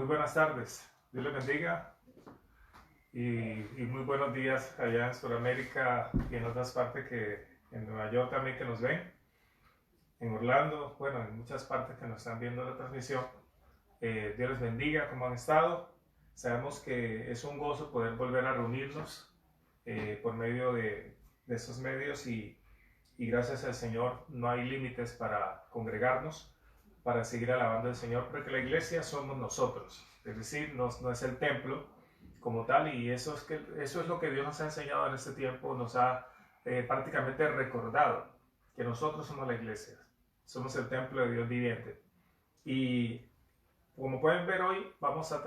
Muy buenas tardes, Dios les bendiga y muy buenos días allá en Sudamérica y en otras partes que en Nueva York también que nos ven, en Orlando, bueno, en muchas partes que nos están viendo la transmisión. Dios les bendiga, ¿cómo han estado? Sabemos que es un gozo poder volver a reunirnos por medio de estos medios y gracias al Señor no hay límites para congregarnos, para seguir alabando al Señor, porque la iglesia somos nosotros, es decir, no es el templo como tal, y eso es lo que Dios nos ha enseñado en este tiempo, nos ha prácticamente recordado que nosotros somos la iglesia, somos el templo de Dios viviente. Y como pueden ver hoy, vamos a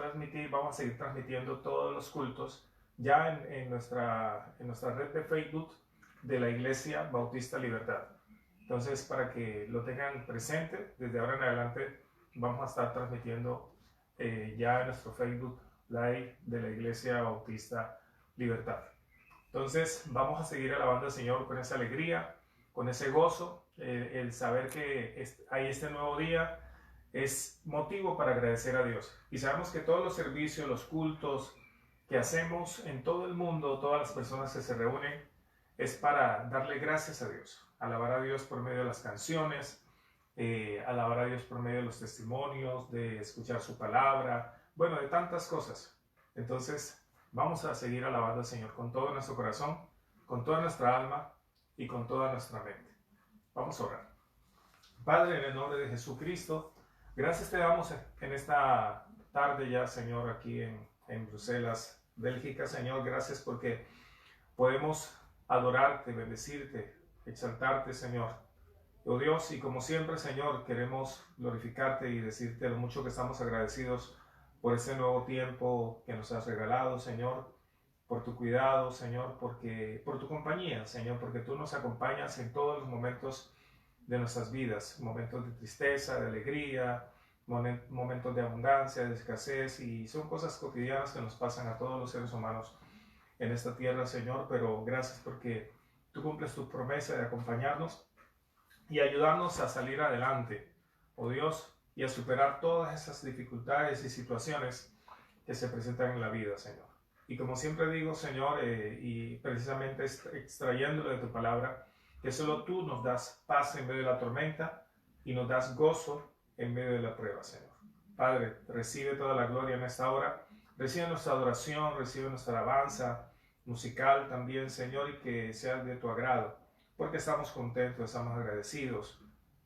seguir transmitiendo todos los cultos ya en nuestra red de Facebook de la Iglesia Bautista Libertad. Entonces, para que lo tengan presente, desde ahora en adelante vamos a estar transmitiendo ya en nuestro Facebook Live de la Iglesia Bautista Libertad. Entonces, vamos a seguir alabando al Señor con esa alegría, con ese gozo, el saber que hay este nuevo día es motivo para agradecer a Dios. Y sabemos que todos los servicios, los cultos que hacemos en todo el mundo, todas las personas que se reúnen, es para darle gracias a Dios, alabar a Dios por medio de las canciones, alabar a Dios por medio de los testimonios, de escuchar su palabra, bueno, de tantas cosas. Entonces, vamos a seguir alabando al Señor con todo nuestro corazón, con toda nuestra alma y con toda nuestra mente. Vamos a orar. Padre, en el nombre de Jesucristo, gracias te damos en esta tarde ya, Señor, aquí en Bruselas, Bélgica, Señor. Gracias porque podemos adorarte, bendecirte, exaltarte, Señor. Oh Dios, y como siempre, Señor, queremos glorificarte y decirte lo mucho que estamos agradecidos por este nuevo tiempo que nos has regalado, Señor, por tu cuidado, Señor, por tu compañía, Señor, porque tú nos acompañas en todos los momentos de nuestras vidas, momentos de tristeza, de alegría, momentos de abundancia, de escasez, y son cosas cotidianas que nos pasan a todos los seres humanos en esta tierra, Señor, pero gracias porque tú cumples tu promesa de acompañarnos y ayudarnos a salir adelante, oh Dios, y a superar todas esas dificultades y situaciones que se presentan en la vida, Señor. Y como siempre digo, Señor, y precisamente extrayéndolo de tu palabra, que solo tú nos das paz en medio de la tormenta y nos das gozo en medio de la prueba, Señor. Padre, recibe toda la gloria en esta hora, recibe nuestra adoración, recibe nuestra alabanza musical también, Señor, y que sea de tu agrado, porque estamos contentos, estamos agradecidos,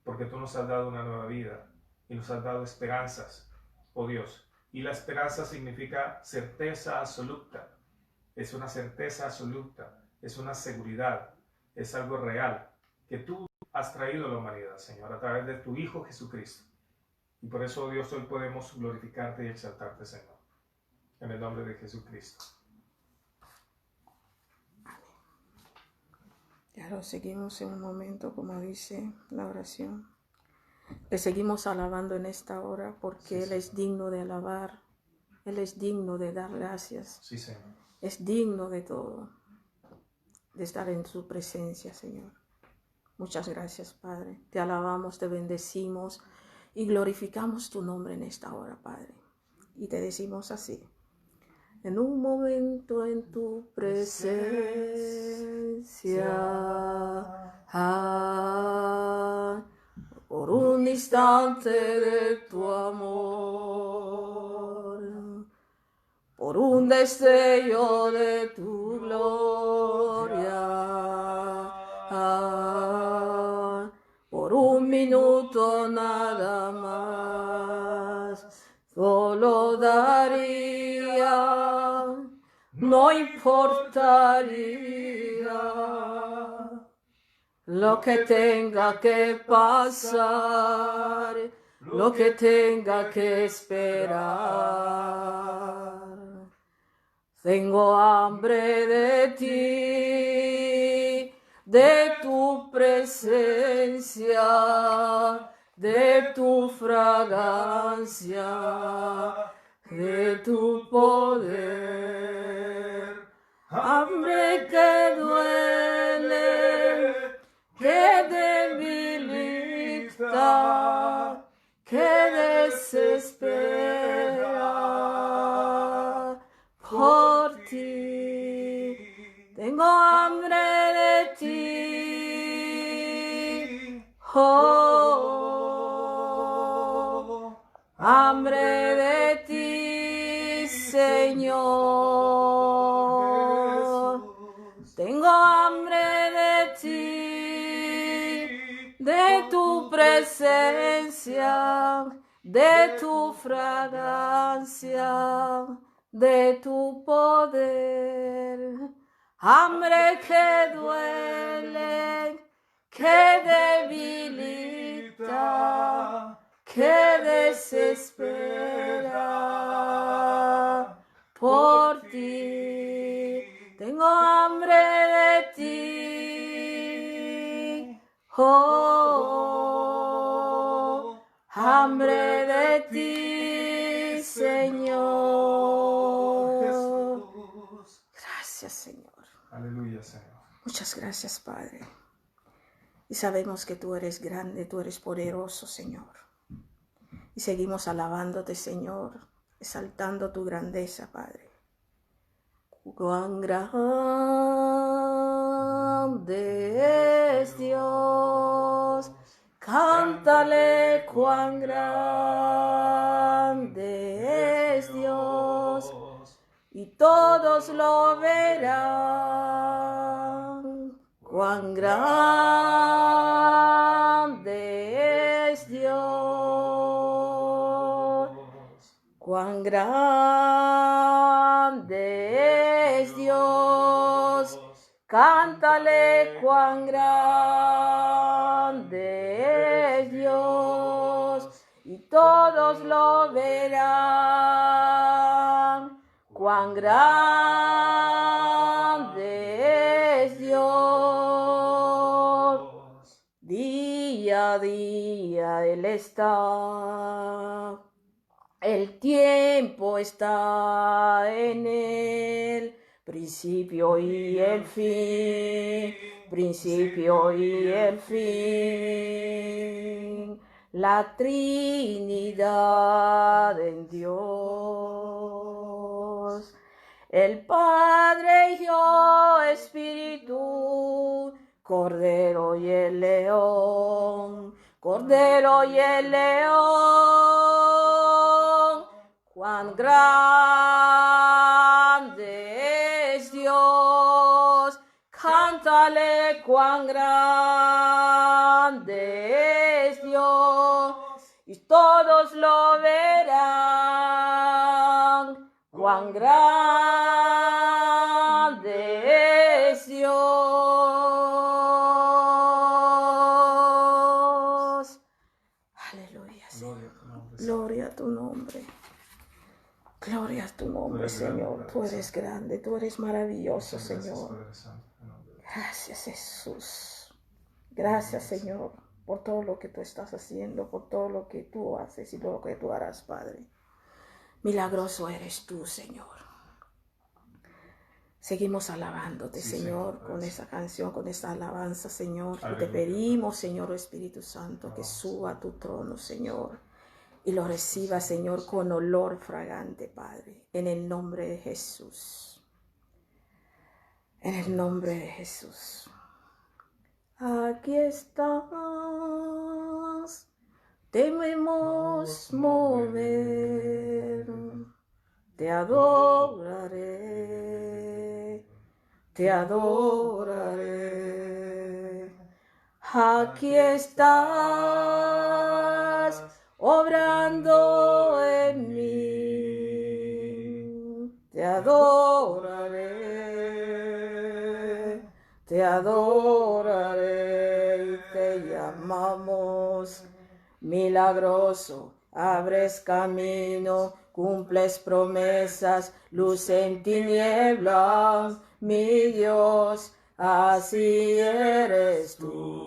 porque tú nos has dado una nueva vida y nos has dado esperanzas, oh Dios. Y la esperanza significa certeza absoluta, es una certeza absoluta, es una seguridad, es algo real, que tú has traído a la humanidad, Señor, a través de tu Hijo Jesucristo. Y por eso, oh Dios, hoy podemos glorificarte y exaltarte, Señor, en el nombre de Jesucristo. Ya lo seguimos en un momento, como dice la oración. Le seguimos alabando en esta hora porque Sí, Él es digno de alabar, Él es digno de dar gracias, Sí, Señor. es digno de todo, de estar en su presencia, Señor. Muchas gracias, Padre. Te alabamos, te bendecimos y glorificamos tu nombre en esta hora, Padre. Y te decimos así: en un momento en tu presencia, por un instante de tu amor, por un destello de tu gloria, por un minuto nada más, solo daría, no importaría lo que tenga que pasar, lo que tenga que esperar. Tengo hambre de ti, de tu presencia, de tu fragancia, de tu poder. Hambre que duele, que debilita, que desespera. Oh, hambre de ti, Señor. Tengo hambre de ti, de tu presencia, de tu fragancia, de tu poder. Hambre que duele, que debilita, que desespera por ti. Tengo hambre de ti, oh, hambre de ti, Señor. Gracias, Señor. Aleluya, Señor. Muchas gracias, Padre. Y sabemos que tú eres grande, tú eres poderoso, Señor. Y seguimos alabándote, Señor, exaltando tu grandeza, Padre. Cuán grande es Dios, cántale cuán grande es Dios, y todos lo verán. Cuán grande es Dios, cuán grande es Dios, cántale cuán grande es Dios, y todos lo verán. Cuán grande es Dios, día a día Él está. El tiempo está en Él, principio y el fin, principio y el fin. La Trinidad en Dios, el Padre, Hijo, Espíritu, Cordero y el León, Cordero y el León. Cuán grande es Dios, cántale cuán grande es Dios, y todos lo verán. Cuán grande es Dios. Aleluya, Señor. Gloria a tu nombre. Gloria a tu nombre, Señor. Tú eres grande, tú eres maravilloso, Señor. Gracias, Jesús. Gracias, Señor, por todo lo que tú estás haciendo, por todo lo que tú haces y lo que tú harás, Padre. Milagroso eres tú, Señor. Seguimos alabándote, sí, Señor, con esa canción, con esa alabanza, Señor. Aleluya. Y te pedimos, Señor, Espíritu Santo, que suba a tu trono, Señor. Y lo reciba, Señor, con olor fragante, Padre, en el nombre de Jesús. En el nombre de Jesús. Aquí estás, debemos mover, te adoraré, te adoraré. Aquí estás, obrando en mí, te adoraré, te adoraré, y te llamamos milagroso, abres camino, cumples promesas, luz en tinieblas, mi Dios, así eres tú.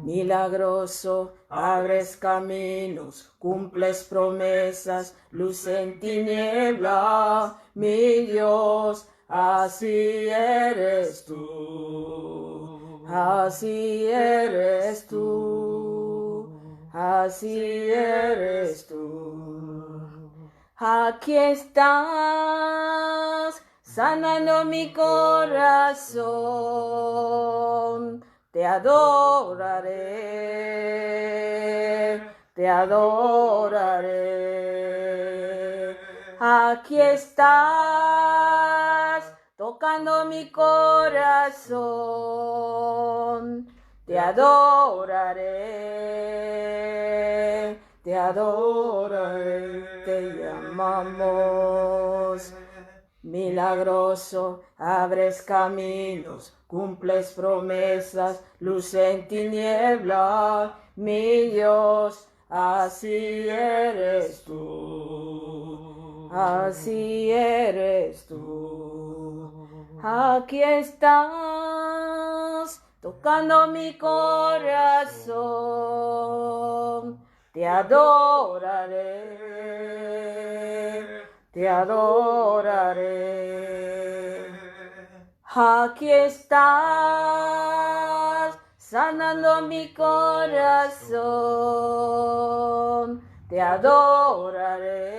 Milagroso, abres caminos, cumples promesas, luz en tiniebla, mi Dios, así eres tú, así eres tú, así eres tú. Aquí estás, sanando mi corazón. te adoraré, te adoraré. Aquí estás, tocando mi corazón, te adoraré, te adoraré, te llamamos. Milagroso, abres caminos, cumples promesas, luz en tiniebla, mi Dios, así eres tú, así eres tú. Aquí estás, tocando mi corazón, te adoraré, te adoraré. Aquí estás, sanando mi corazón, te adoraré,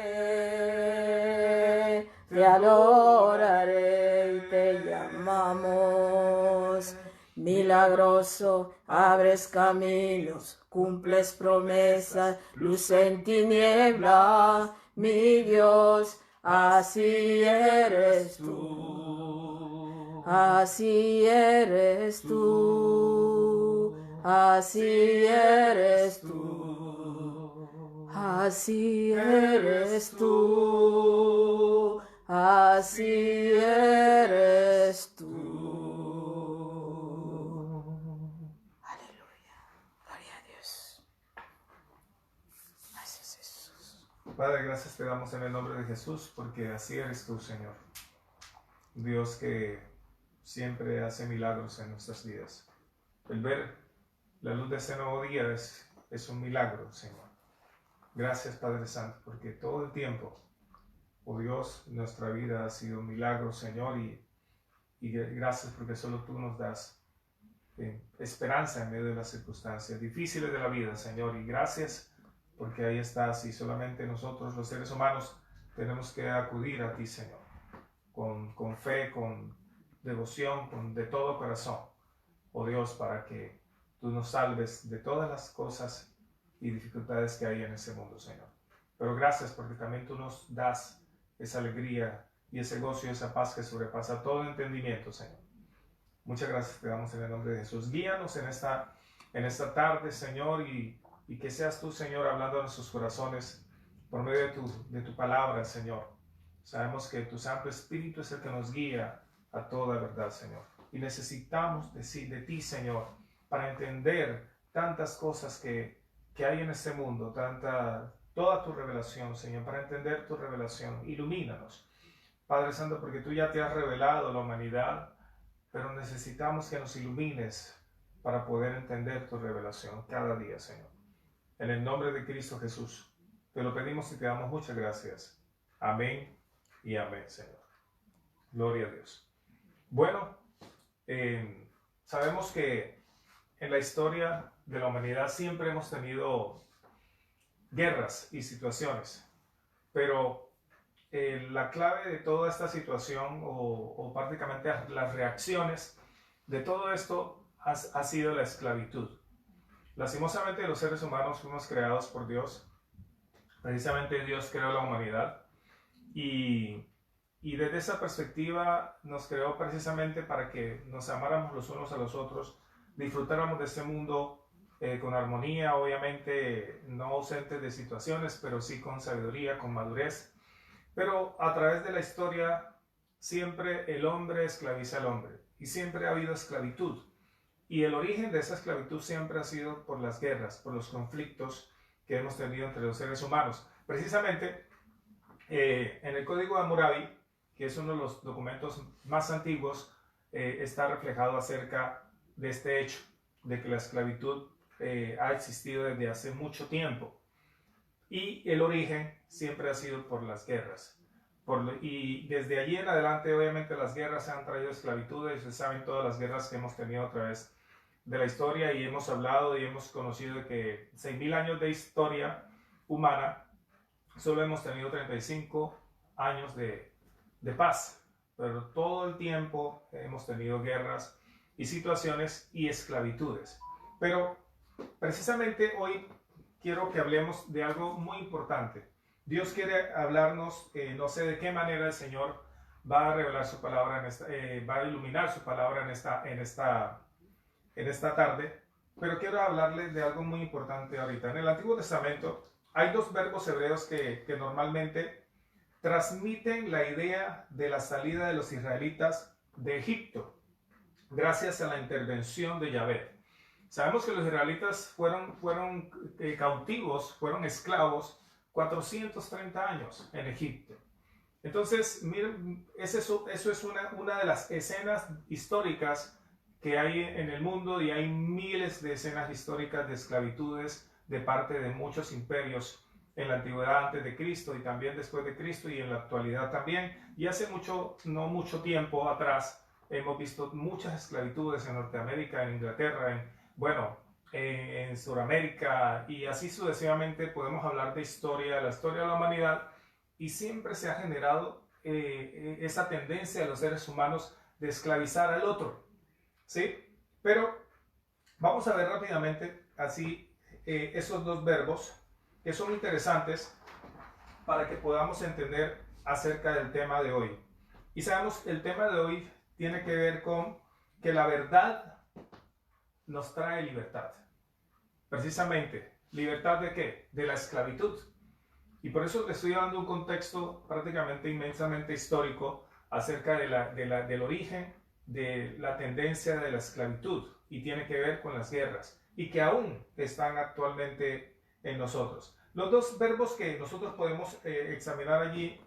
te adoraré y te llamamos. Milagroso, abres caminos, cumples promesas, luz en tiniebla, mi Dios, así eres tú, así eres tú, así eres tú, así eres tú, así eres tú. Aleluya, gloria a Dios. Gracias, Jesús. Padre, gracias te damos en el nombre de Jesús, porque así eres tú, Señor. Dios que siempre hace milagros en nuestras vidas. El ver la luz de este nuevo día es un milagro, Señor. Gracias, Padre Santo, porque todo el tiempo, oh Dios, nuestra vida ha sido un milagro, Señor, y gracias porque solo tú nos das esperanza en medio de las circunstancias difíciles de la vida, Señor, y gracias porque ahí estás y solamente nosotros los seres humanos tenemos que acudir a ti, Señor, con fe, con devoción, de todo corazón, oh Dios, para que tú nos salves de todas las cosas y dificultades que hay en ese mundo, Señor. Pero gracias porque también tú nos das esa alegría y ese gozo y esa paz que sobrepasa todo entendimiento, Señor. Muchas gracias te damos en el nombre de Jesús. Guíanos en esta tarde, Señor, y que seas tú, Señor, hablando a nuestros corazones por medio de tu palabra, Señor. Sabemos que tu Santo Espíritu es el que nos guía a toda verdad, Señor. Y necesitamos de ti, Señor, para entender tantas cosas que hay en este mundo, toda tu revelación, Señor, para entender tu revelación. Ilumínanos, Padre Santo, porque tú ya te has revelado a la humanidad, pero necesitamos que nos ilumines para poder entender tu revelación cada día, Señor. En el nombre de Cristo Jesús, te lo pedimos y te damos muchas gracias. Amén y amén, Señor. Gloria a Dios. Bueno, sabemos que en la historia de la humanidad siempre hemos tenido guerras y situaciones, pero la clave de toda esta situación o prácticamente las reacciones de todo esto ha sido la esclavitud. Lastimosamente los seres humanos fuimos creados por Dios. Precisamente Dios creó la humanidad y desde esa perspectiva nos creó precisamente para que nos amáramos los unos a los otros, disfrutáramos de este mundo con armonía, obviamente no ausentes de situaciones, pero sí con sabiduría, con madurez. Pero a través de la historia siempre el hombre esclaviza al hombre y siempre ha habido esclavitud. Y el origen de esa esclavitud siempre ha sido por las guerras, por los conflictos que hemos tenido entre los seres humanos. Precisamente en el Código de Hammurabi, que es uno de los documentos más antiguos, está reflejado acerca de este hecho, de que la esclavitud ha existido desde hace mucho tiempo. Y el origen siempre ha sido por las guerras. Y desde allí en adelante, obviamente, las guerras han traído esclavitudes. Ustedes saben todas las guerras que hemos tenido a través de la historia y hemos hablado y hemos conocido de que 6.000 años de historia humana, solo hemos tenido 35 años de paz. Pero todo el tiempo hemos tenido guerras y situaciones y esclavitudes. Pero precisamente hoy quiero que hablemos de algo muy importante. Dios quiere hablarnos, no sé de qué manera el Señor va a revelar su palabra, va a iluminar su palabra en esta tarde, pero quiero hablarles de algo muy importante ahorita. En el Antiguo Testamento hay dos verbos hebreos que normalmente transmiten la idea de la salida de los israelitas de Egipto, gracias a la intervención de Yahvé. Sabemos que los israelitas fueron cautivos, fueron esclavos 430 años en Egipto. Entonces, miren, eso es una de las escenas históricas que hay en el mundo, y hay miles de escenas históricas de esclavitudes de parte de muchos imperios en la antigüedad antes de Cristo y también después de Cristo y en la actualidad también. Y hace no mucho tiempo atrás hemos visto muchas esclavitudes en Norteamérica, en Inglaterra, en Sudamérica, y así sucesivamente podemos hablar de la historia de la humanidad, y siempre se ha generado esa tendencia de los seres humanos de esclavizar al otro, ¿sí? Pero vamos a ver rápidamente así esos dos verbos que son interesantes para que podamos entender acerca del tema de hoy. Y sabemos que el tema de hoy tiene que ver con que la verdad nos trae libertad. Precisamente, ¿libertad de qué? De la esclavitud. Y por eso le estoy dando un contexto prácticamente inmensamente histórico acerca del origen de la tendencia de la esclavitud, y tiene que ver con las guerras, y que aún están actualmente en nosotros. Los dos verbos que nosotros podemos examinar allí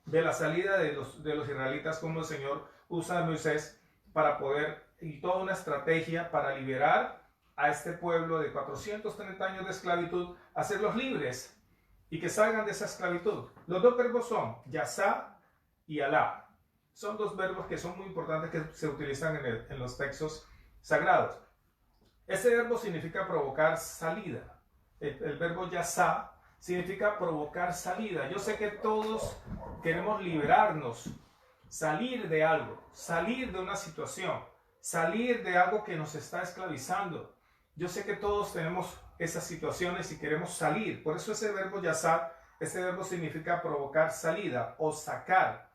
de la salida de los israelitas, como el Señor usa a Moisés para poder, y toda una estrategia para liberar a este pueblo de 430 años de esclavitud, hacerlos libres y que salgan de esa esclavitud. Los dos verbos son yasá y alá. Son dos verbos que son muy importantes, que se utilizan en los textos sagrados. Este verbo significa provocar salida. El verbo yasá significa provocar salida. Yo sé que todos queremos liberarnos, salir de algo, salir de una situación, salir de algo que nos está esclavizando. Yo sé que todos tenemos esas situaciones y queremos salir. Por eso ese verbo yasá, ese verbo significa provocar salida o sacar.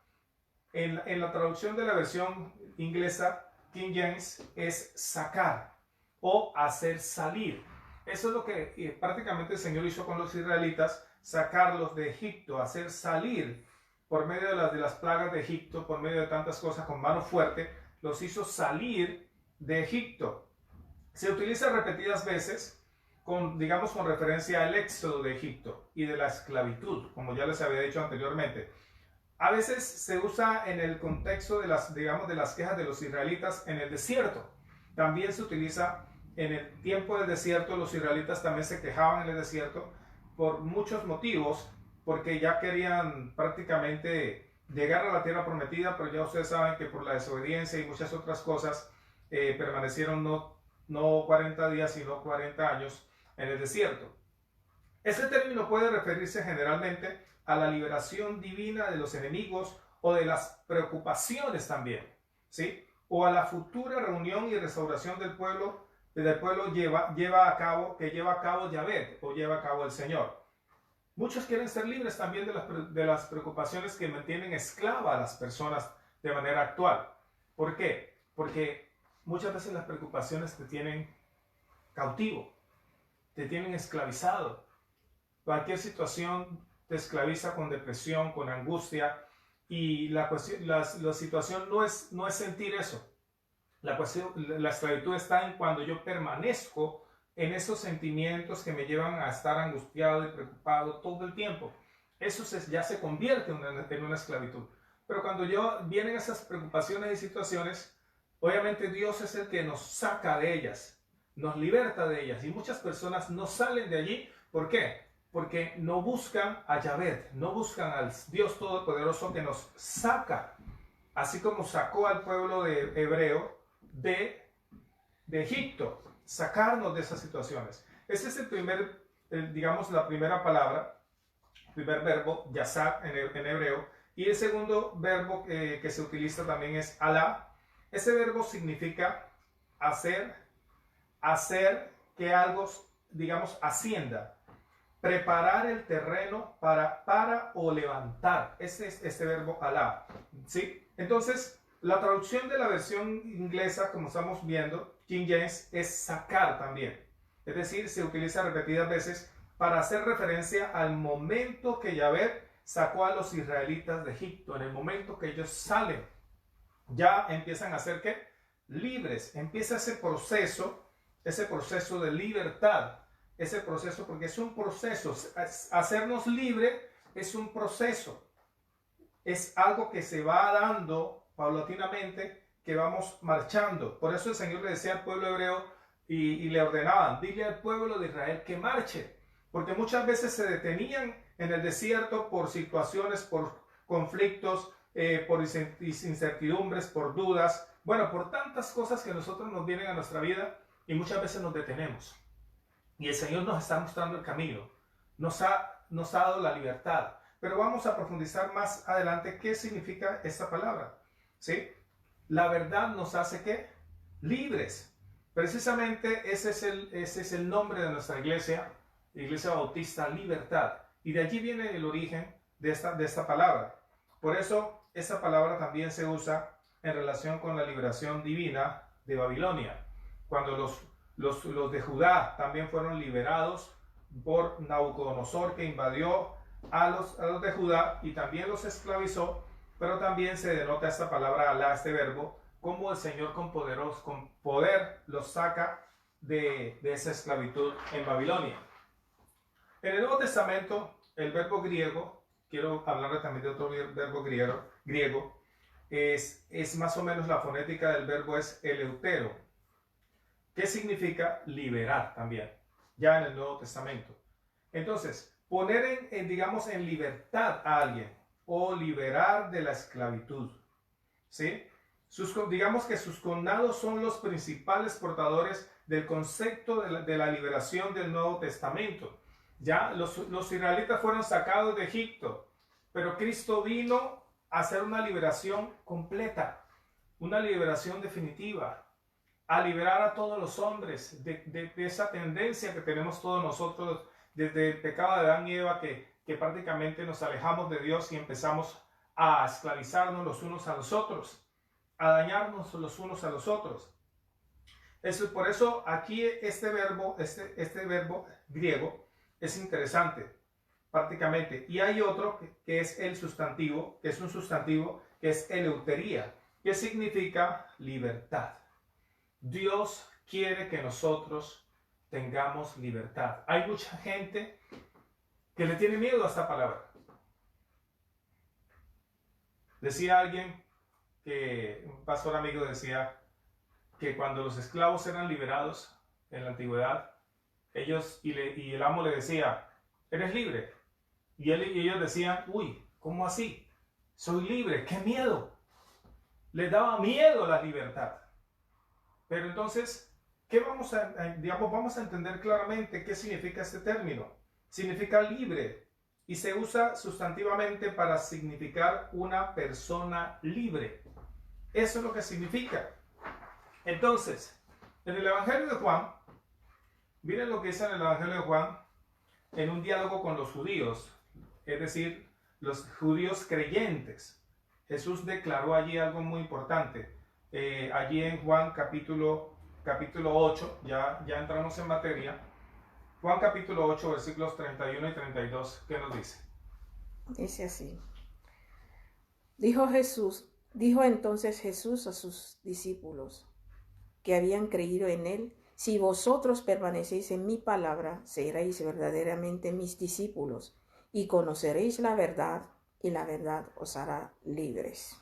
En la traducción de la versión inglesa, King James, es sacar o hacer salir. Eso es lo que prácticamente el Señor hizo con los israelitas, sacarlos de Egipto, hacer salir por medio de las plagas de Egipto, por medio de tantas cosas con mano fuerte, los hizo salir de Egipto. Se utiliza repetidas veces con referencia al éxodo de Egipto y de la esclavitud, como ya les había dicho anteriormente. A veces se usa en el contexto de las quejas de los israelitas en el desierto. También se utiliza en el tiempo del desierto. Los israelitas también se quejaban en el desierto por muchos motivos, porque ya querían prácticamente llegar a la tierra prometida, pero ya ustedes saben que por la desobediencia y muchas otras cosas permanecieron no 40 días, sino 40 años en el desierto. Este término puede referirse generalmente a la liberación divina de los enemigos o de las preocupaciones también, ¿sí? O a la futura reunión y restauración del pueblo lleva a cabo Yahvé, o lleva a cabo el Señor. Muchos quieren ser libres también de las preocupaciones que mantienen esclava a las personas de manera actual. ¿Por qué? Porque muchas veces las preocupaciones te tienen cautivo, te tienen esclavizado. Cualquier situación te esclaviza con depresión, con angustia, y la situación no es sentir eso. La esclavitud está en cuando yo permanezco en esos sentimientos que me llevan a estar angustiado y preocupado todo el tiempo. Eso ya se convierte en una esclavitud. Pero cuando vienen esas preocupaciones y situaciones, obviamente Dios es el que nos saca de ellas, nos liberta de ellas. Y muchas personas no salen de allí. ¿Por qué? Porque no buscan a Yahvé, no buscan al Dios Todopoderoso que nos saca, así como sacó al pueblo hebreo de Egipto, sacarnos de esas situaciones. Ese es la primera palabra, primer verbo, yasá en hebreo, y el segundo verbo que se utiliza también es alá. Ese verbo significa hacer que algo, digamos, ascienda. Preparar el terreno para o levantar. Ese es este verbo alá. ¿Sí? Entonces, la traducción de la versión inglesa, como estamos viendo, King James, es sacar también. Es decir, se utiliza repetidas veces para hacer referencia al momento que Yahvé sacó a los israelitas de Egipto. En el momento que ellos salen, ya empiezan a ser ¿qué? Libres. Empieza ese proceso de libertad. Ese proceso, porque es un proceso. Hacernos libre es un proceso. Es algo que se va dando paulatinamente, que vamos marchando. Por eso el Señor le decía al pueblo hebreo y le ordenaban, dile al pueblo de Israel que marche. Porque muchas veces se detenían en el desierto por situaciones, por conflictos, por incertidumbres, por dudas. Bueno, por tantas cosas que a nosotros nos vienen a nuestra vida y muchas veces nos detenemos. Y el Señor nos está mostrando el camino. Nos ha dado la libertad. Pero vamos a profundizar más adelante qué significa esta palabra. ¿Sí? La verdad nos hace ¿qué? Libres. Precisamente ese es el nombre de nuestra iglesia, Iglesia Bautista Libertad. Y de allí viene el origen de esta palabra. Por eso esta palabra también se usa en relación con la liberación divina de Babilonia. Cuando los de Judá también fueron liberados por Nabucodonosor, que invadió a los de Judá y también los esclavizó, pero también se denota esta palabra alá, este verbo, como el Señor con poder los saca de esa esclavitud en Babilonia. En el Nuevo Testamento, el verbo griego, quiero hablarle también de otro verbo griego, es más o menos la fonética del verbo es eleutero, que significa liberar también, ya en el Nuevo Testamento. Entonces, poner digamos, en libertad a alguien o liberar de la esclavitud, ¿sí? Digamos que sus connados son los principales portadores del concepto de la liberación del Nuevo Testamento. Ya los israelitas fueron sacados de Egipto, pero Cristo vino a hacer una liberación completa, una liberación definitiva, a liberar a todos los hombres de esa tendencia que tenemos todos nosotros desde el pecado de Adán y Eva, que prácticamente nos alejamos de Dios y empezamos a esclavizarnos los unos a los otros, a dañarnos los unos a los otros. Por eso aquí este verbo griego es interesante prácticamente. Y hay otro que es el sustantivo, que es un sustantivo que es eleutería, que significa libertad. Dios quiere que nosotros tengamos libertad. Hay mucha gente que le tiene miedo a esta palabra. Decía alguien, un pastor amigo decía, que cuando los esclavos eran liberados en la antigüedad, y el amo le decía, ¿eres libre? Y ellos decían, uy, ¿cómo así? Soy libre, ¡qué miedo! Les daba miedo la libertad. Pero entonces, vamos a entender claramente qué significa este término. Significa libre y se usa sustantivamente para significar una persona libre. Eso es lo que significa. Entonces, en el Evangelio de Juan, miren lo que dice en el Evangelio de Juan, en un diálogo con los judíos, es decir, los judíos creyentes. Jesús declaró allí algo muy importante. Allí en Juan capítulo 8, ya entramos en materia. Juan capítulo 8, versículos 31 y 32, ¿qué nos dice? Dice así. Dijo entonces Jesús a sus discípulos que habían creído en él: si vosotros permanecéis en mi palabra, seréis verdaderamente mis discípulos y conoceréis la verdad, y la verdad os hará libres.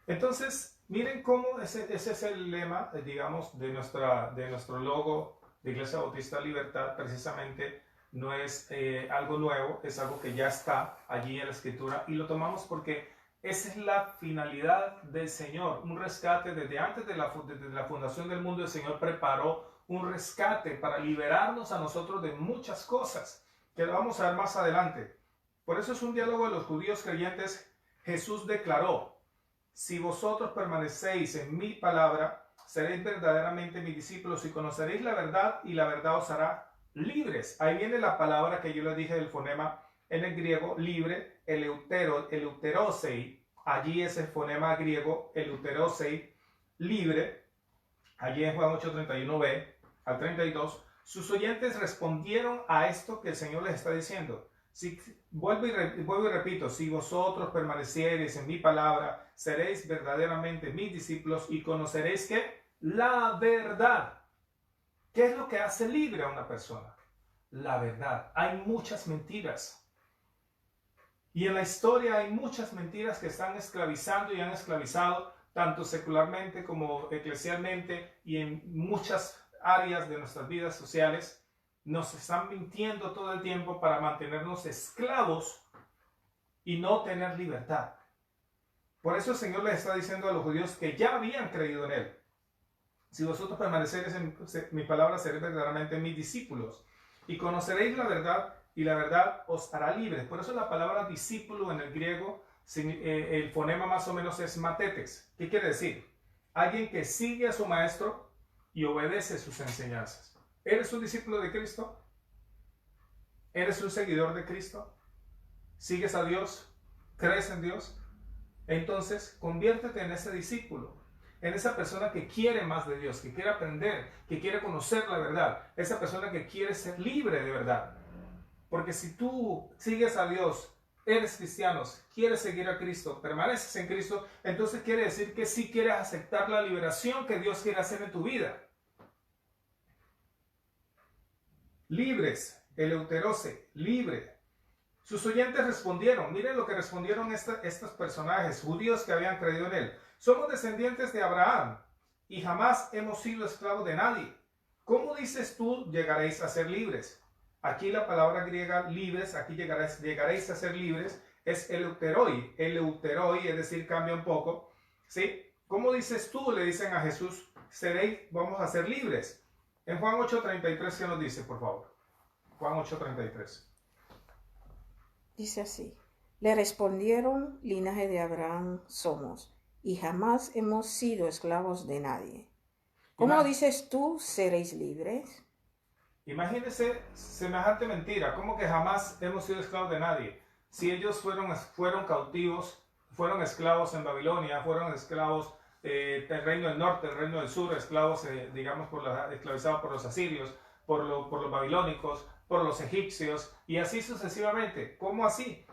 Entonces, miren cómo ese es el lema, digamos, de nuestro logo de Iglesia Bautista Libertad. Precisamente no es algo nuevo, es algo que ya está allí en la Escritura y lo tomamos porque esa es la finalidad del Señor, un rescate. Desde antes de la fundación del mundo, el Señor preparó un rescate para liberarnos a nosotros de muchas cosas que lo vamos a ver más adelante. Por eso es un diálogo de los judíos creyentes. Jesús declaró: si vosotros permanecéis en mi palabra, seréis verdaderamente mis discípulos y conoceréis la verdad y la verdad os hará libres. Ahí viene la palabra que yo les dije del fonema en el griego, libre, eleuterosei. Allí es el fonema griego, eleuterosei, libre. Allí en Juan 8:31b al 32. Sus oyentes respondieron a esto que el Señor les está diciendo. Vuelvo y repito, si vosotros permaneciereis en mi palabra, seréis verdaderamente mis discípulos y conoceréis ¿qué? La verdad. ¿Qué es lo que hace libre a una persona? La verdad. Hay muchas mentiras. Y en la historia hay muchas mentiras que están esclavizando y han esclavizado tanto secularmente como eclesialmente y en muchas áreas de nuestras vidas sociales. Nos están mintiendo todo el tiempo para mantenernos esclavos y no tener libertad. Por eso el Señor les está diciendo a los judíos que ya habían creído en Él. Si vosotros permaneceréis en mi palabra, seréis verdaderamente mis discípulos y conoceréis la verdad y la verdad os hará libres. Por eso la palabra discípulo en el griego, el fonema más o menos es matetes. ¿Qué quiere decir? Alguien que sigue a su maestro y obedece sus enseñanzas. ¿Eres un discípulo de Cristo? ¿Eres un seguidor de Cristo? ¿Sigues a Dios? ¿Crees en Dios? Entonces, conviértete en ese discípulo, en esa persona que quiere más de Dios, que quiere aprender, que quiere conocer la verdad, esa persona que quiere ser libre de verdad. Porque si tú sigues a Dios, eres cristiano, quieres seguir a Cristo, permaneces en Cristo, entonces quiere decir que sí quieres aceptar la liberación que Dios quiere hacer en tu vida. Libres, eleuterose, libre. Sus oyentes respondieron, miren lo que respondieron estos personajes, judíos que habían creído en él. Somos descendientes de Abraham y jamás hemos sido esclavos de nadie. ¿Cómo dices tú llegaréis a ser libres? Aquí la palabra griega libres, aquí llegaréis a ser libres, es eleuteroi. Eleuteroi, es decir, cambia un poco. ¿Sí? ¿Cómo dices tú? Le dicen a Jesús, vamos a ser libres. En Juan 8:33, ¿qué nos dice, por favor? Juan 8:33. Dice así, le respondieron, linaje de Abraham somos, y jamás hemos sido esclavos de nadie. ¿Cómo dices tú, seréis libres? Imagínense semejante mentira, ¿cómo que jamás hemos sido esclavos de nadie? Si ellos fueron cautivos, fueron esclavos en Babilonia, fueron esclavos del reino del norte, del reino del sur, esclavos, esclavizados por los asirios, por los babilónicos, por los egipcios, y así sucesivamente. ¿Cómo así?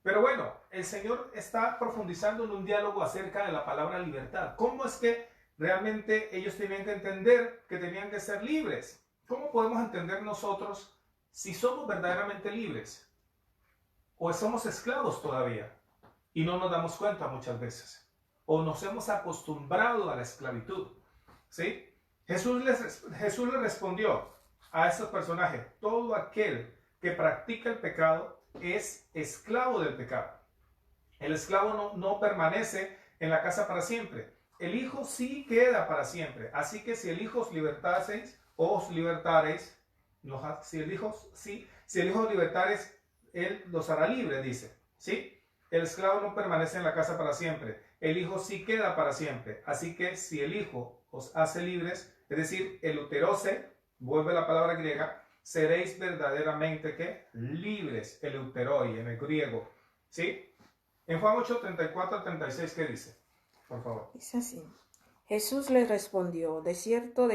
Pero bueno, el Señor está profundizando en un diálogo acerca de la palabra libertad. ¿Cómo es que realmente ellos tenían que entender que tenían que ser libres? ¿Cómo podemos entender nosotros si somos verdaderamente libres? ¿O somos esclavos todavía? Y no nos damos cuenta muchas veces. O nos hemos acostumbrado a la esclavitud. ¿Sí? Jesús le respondió a estos personajes, todo aquel que practica el pecado es esclavo del pecado. El esclavo no permanece en la casa para siempre. El Hijo sí queda para siempre. Así que si el Hijo os libertaseis, os libertareis, si el Hijo os libertareis, Él los hará libre, dice. ¿Sí? El esclavo no permanece en la casa para siempre. El Hijo sí queda para siempre. Así que si el Hijo os hace libres, es decir, eleuterose, vuelve la palabra griega, seréis verdaderamente ¿qué? Libres, eleuteroi en el griego. ¿Sí? En Juan 8:34-36, ¿qué dice? Por favor. Es así. Jesús les respondió, de cierto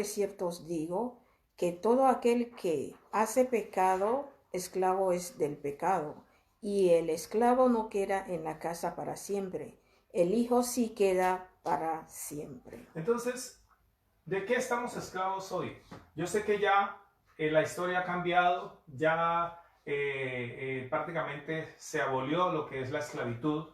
os digo, que todo aquel que hace pecado, esclavo es del pecado. Y el esclavo no queda en la casa para siempre. El Hijo sí queda para siempre. Entonces, ¿de qué estamos esclavos hoy? Yo sé que ya la historia ha cambiado, ya prácticamente se abolió lo que es la esclavitud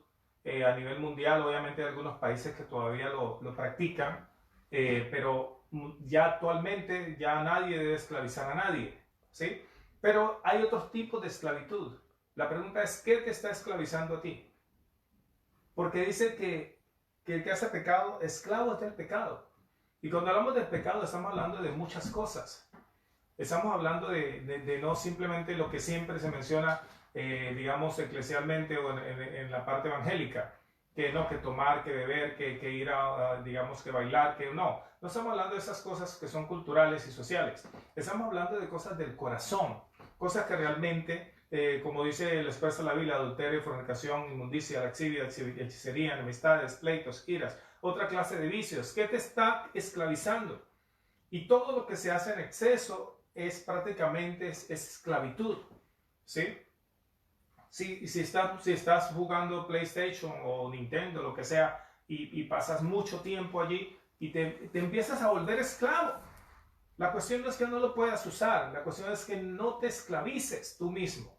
a nivel mundial. Obviamente hay algunos países que todavía lo practican, pero ya actualmente ya nadie debe esclavizar a nadie, ¿sí? Pero hay otros tipos de esclavitud. La pregunta es, ¿qué te está esclavizando a ti? Porque dice que el que hace pecado, esclavo es del pecado. Y cuando hablamos del pecado estamos hablando de muchas cosas. Estamos hablando de no simplemente lo que siempre se menciona, digamos, eclesialmente o en la parte evangélica, que no, que tomar, que beber, que ir digamos, que bailar, que no. No estamos hablando de esas cosas que son culturales y sociales. Estamos hablando de cosas del corazón, cosas que realmente, como dice el expresa la Biblia, adulterio, fornicación, inmundicia, lascivia, hechicería, enemistades, pleitos, iras, otra clase de vicios, que te está esclavizando. Y todo lo que se hace en exceso es prácticamente es esclavitud, ¿sí? Si estás jugando PlayStation o Nintendo, lo que sea, y pasas mucho tiempo allí y te empiezas a volver esclavo. La cuestión no es que no lo puedas usar, la cuestión es que no te esclavices tú mismo.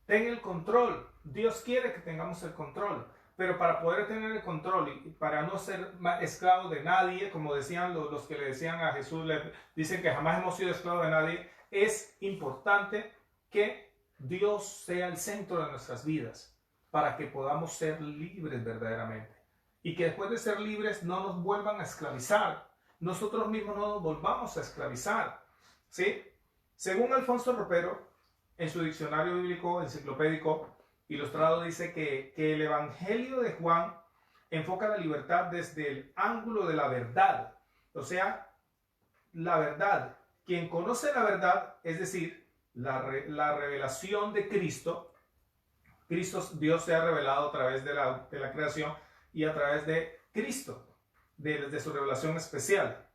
Ten el control. Dios quiere que tengamos el control, pero para poder tener el control y para no ser esclavo de nadie, como decían los que le decían a Jesús, le dicen que jamás hemos sido esclavos de nadie, es importante que Dios sea el centro de nuestras vidas para que podamos ser libres verdaderamente y que después de ser libres no nos vuelvan a esclavizar, nosotros mismos no nos volvamos a esclavizar, ¿sí? Según Alfonso Ropero, en su diccionario bíblico enciclopédico ilustrado, dice que el Evangelio de Juan enfoca la libertad desde el ángulo de la verdad, o sea, la verdad. Quien conoce la verdad, es decir, la revelación de Cristo, Dios se ha revelado a través de la creación y a través de Cristo, de su revelación especial.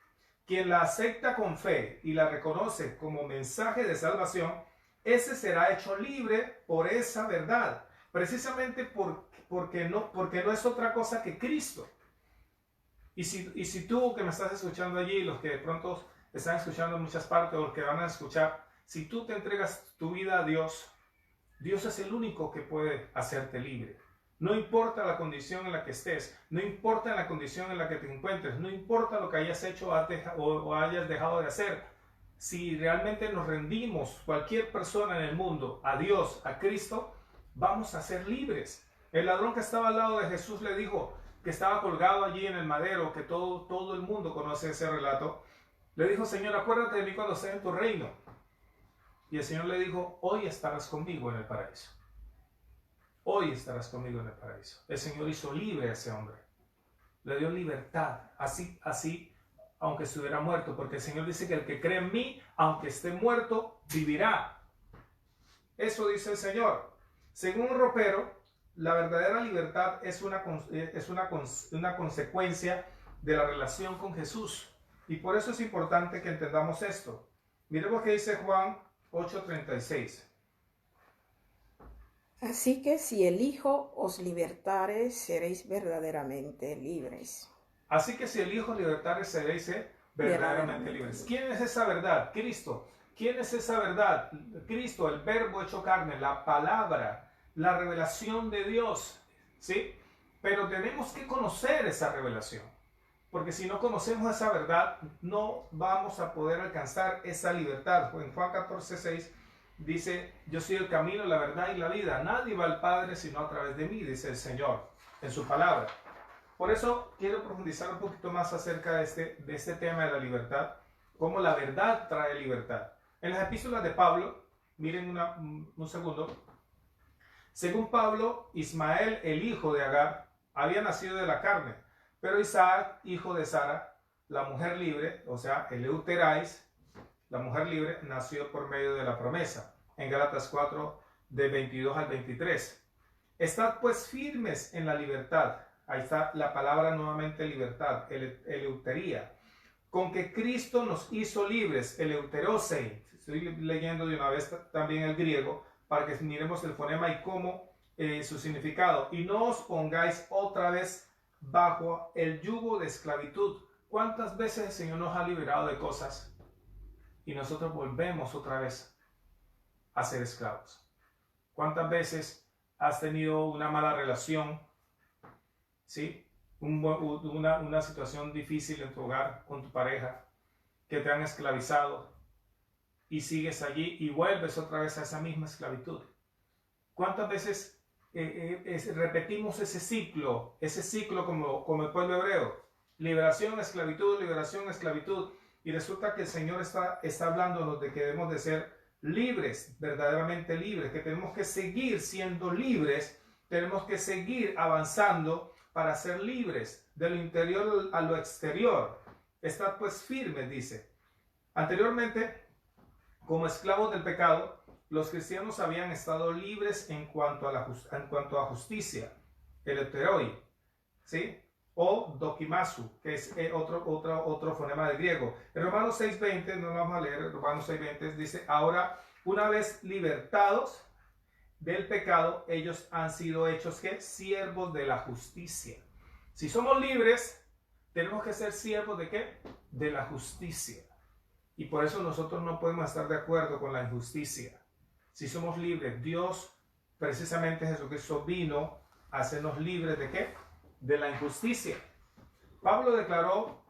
Quien la acepta con fe y la reconoce como mensaje de salvación, ese será hecho libre por esa verdad, precisamente porque no es otra cosa que Cristo. Y si tú que me estás escuchando allí, los que de pronto están escuchando en muchas partes o los que van a escuchar, si tú te entregas tu vida a Dios, Dios es el único que puede hacerte libre. No importa la condición en la que estés, no importa la condición en la que te encuentres, no importa lo que hayas hecho o hayas dejado de hacer. Si realmente nos rendimos, cualquier persona en el mundo, a Dios, a Cristo, vamos a ser libres. El ladrón que estaba al lado de Jesús le dijo, que estaba colgado allí en el madero, que todo el mundo conoce ese relato, le dijo: Señor, acuérdate de mí cuando esté en tu reino. Y el Señor le dijo: hoy estarás conmigo en el paraíso. Hoy estarás conmigo en el paraíso. El Señor hizo libre a ese hombre. Le dio libertad. Así, aunque estuviera muerto. Porque el Señor dice que el que cree en mí, aunque esté muerto, vivirá. Eso dice el Señor. Según Ropero, la verdadera libertad es una consecuencia de la relación con Jesús. Y por eso es importante que entendamos esto. Miremos qué dice Juan 8:36. Así que si el Hijo os libertare, seréis verdaderamente libres. Así que si el Hijo libertare, seréis verdaderamente libres. ¿Quién es esa verdad? Cristo. ¿Quién es esa verdad? Cristo, el verbo hecho carne, la palabra, la revelación de Dios. ¿Sí? Pero tenemos que conocer esa revelación. Porque si no conocemos esa verdad, no vamos a poder alcanzar esa libertad. En Juan 14:6 dice: yo soy el camino, la verdad y la vida. Nadie va al Padre sino a través de mí, dice el Señor en su palabra. Por eso quiero profundizar un poquito más acerca de este tema de la libertad, cómo la verdad trae libertad. En las epístolas de Pablo, miren un segundo. Según Pablo, Ismael, el hijo de Agar, había nacido de la carne, pero Isaac, hijo de Sara, la mujer libre, o sea, Eleuterais, la mujer libre, nació por medio de la promesa. En Gálatas 4, de 22 al 23. Estad pues firmes en la libertad. Ahí está la palabra nuevamente, libertad, eleutería. Con que Cristo nos hizo libres, eleuterosei. Estoy leyendo de una vez también el griego, para que miremos el fonema y cómo su significado. Y no os pongáis otra vez bajo el yugo de esclavitud. ¿Cuántas veces el Señor nos ha liberado de cosas y nosotros volvemos otra vez a ser esclavos? ¿Cuántas veces has tenido una mala relación? ¿Sí? Una situación difícil en tu hogar con tu pareja, que te han esclavizado y sigues allí y vuelves otra vez a esa misma esclavitud. ¿Cuántas veces repetimos ese ciclo como el pueblo hebreo? Liberación, esclavitud, y resulta que el Señor está hablándonos de que debemos de ser libres, verdaderamente libres, que tenemos que seguir siendo libres tenemos que seguir avanzando para ser libres de lo interior a lo exterior. Estad pues firmes, dice. Anteriormente, como esclavos del pecado, los cristianos habían estado libres en cuanto a justicia, el heteroi, ¿sí? O dokimasu, que es otro fonema del griego. En Romanos 6:20, no lo vamos a leer, Romanos 6:20 dice, ahora, una vez libertados del pecado, ellos han sido hechos, ¿qué? Siervos de la justicia. Si somos libres, tenemos que ser siervos ¿de qué? De la justicia. Y por eso nosotros no podemos estar de acuerdo con la injusticia. Si somos libres, Dios, precisamente Jesucristo vino a hacernos libres ¿de qué? De la injusticia. Pablo declaró,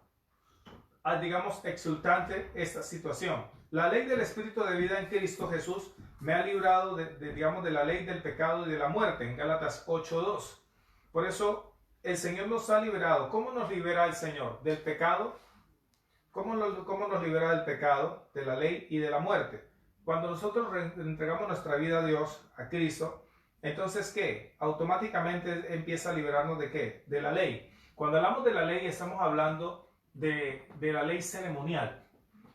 digamos, exultante esta situación. La ley del Espíritu de vida en Cristo Jesús me ha librado de la ley del pecado y de la muerte, en Gálatas 8:2. Por eso el Señor nos ha liberado. ¿Cómo nos libera el Señor? Del pecado. ¿Cómo nos libera del pecado, de la ley y de la muerte? Cuando nosotros entregamos nuestra vida a Dios, a Cristo, entonces ¿qué? Automáticamente empieza a liberarnos ¿de qué? De la ley. Cuando hablamos de la ley estamos hablando de la ley ceremonial.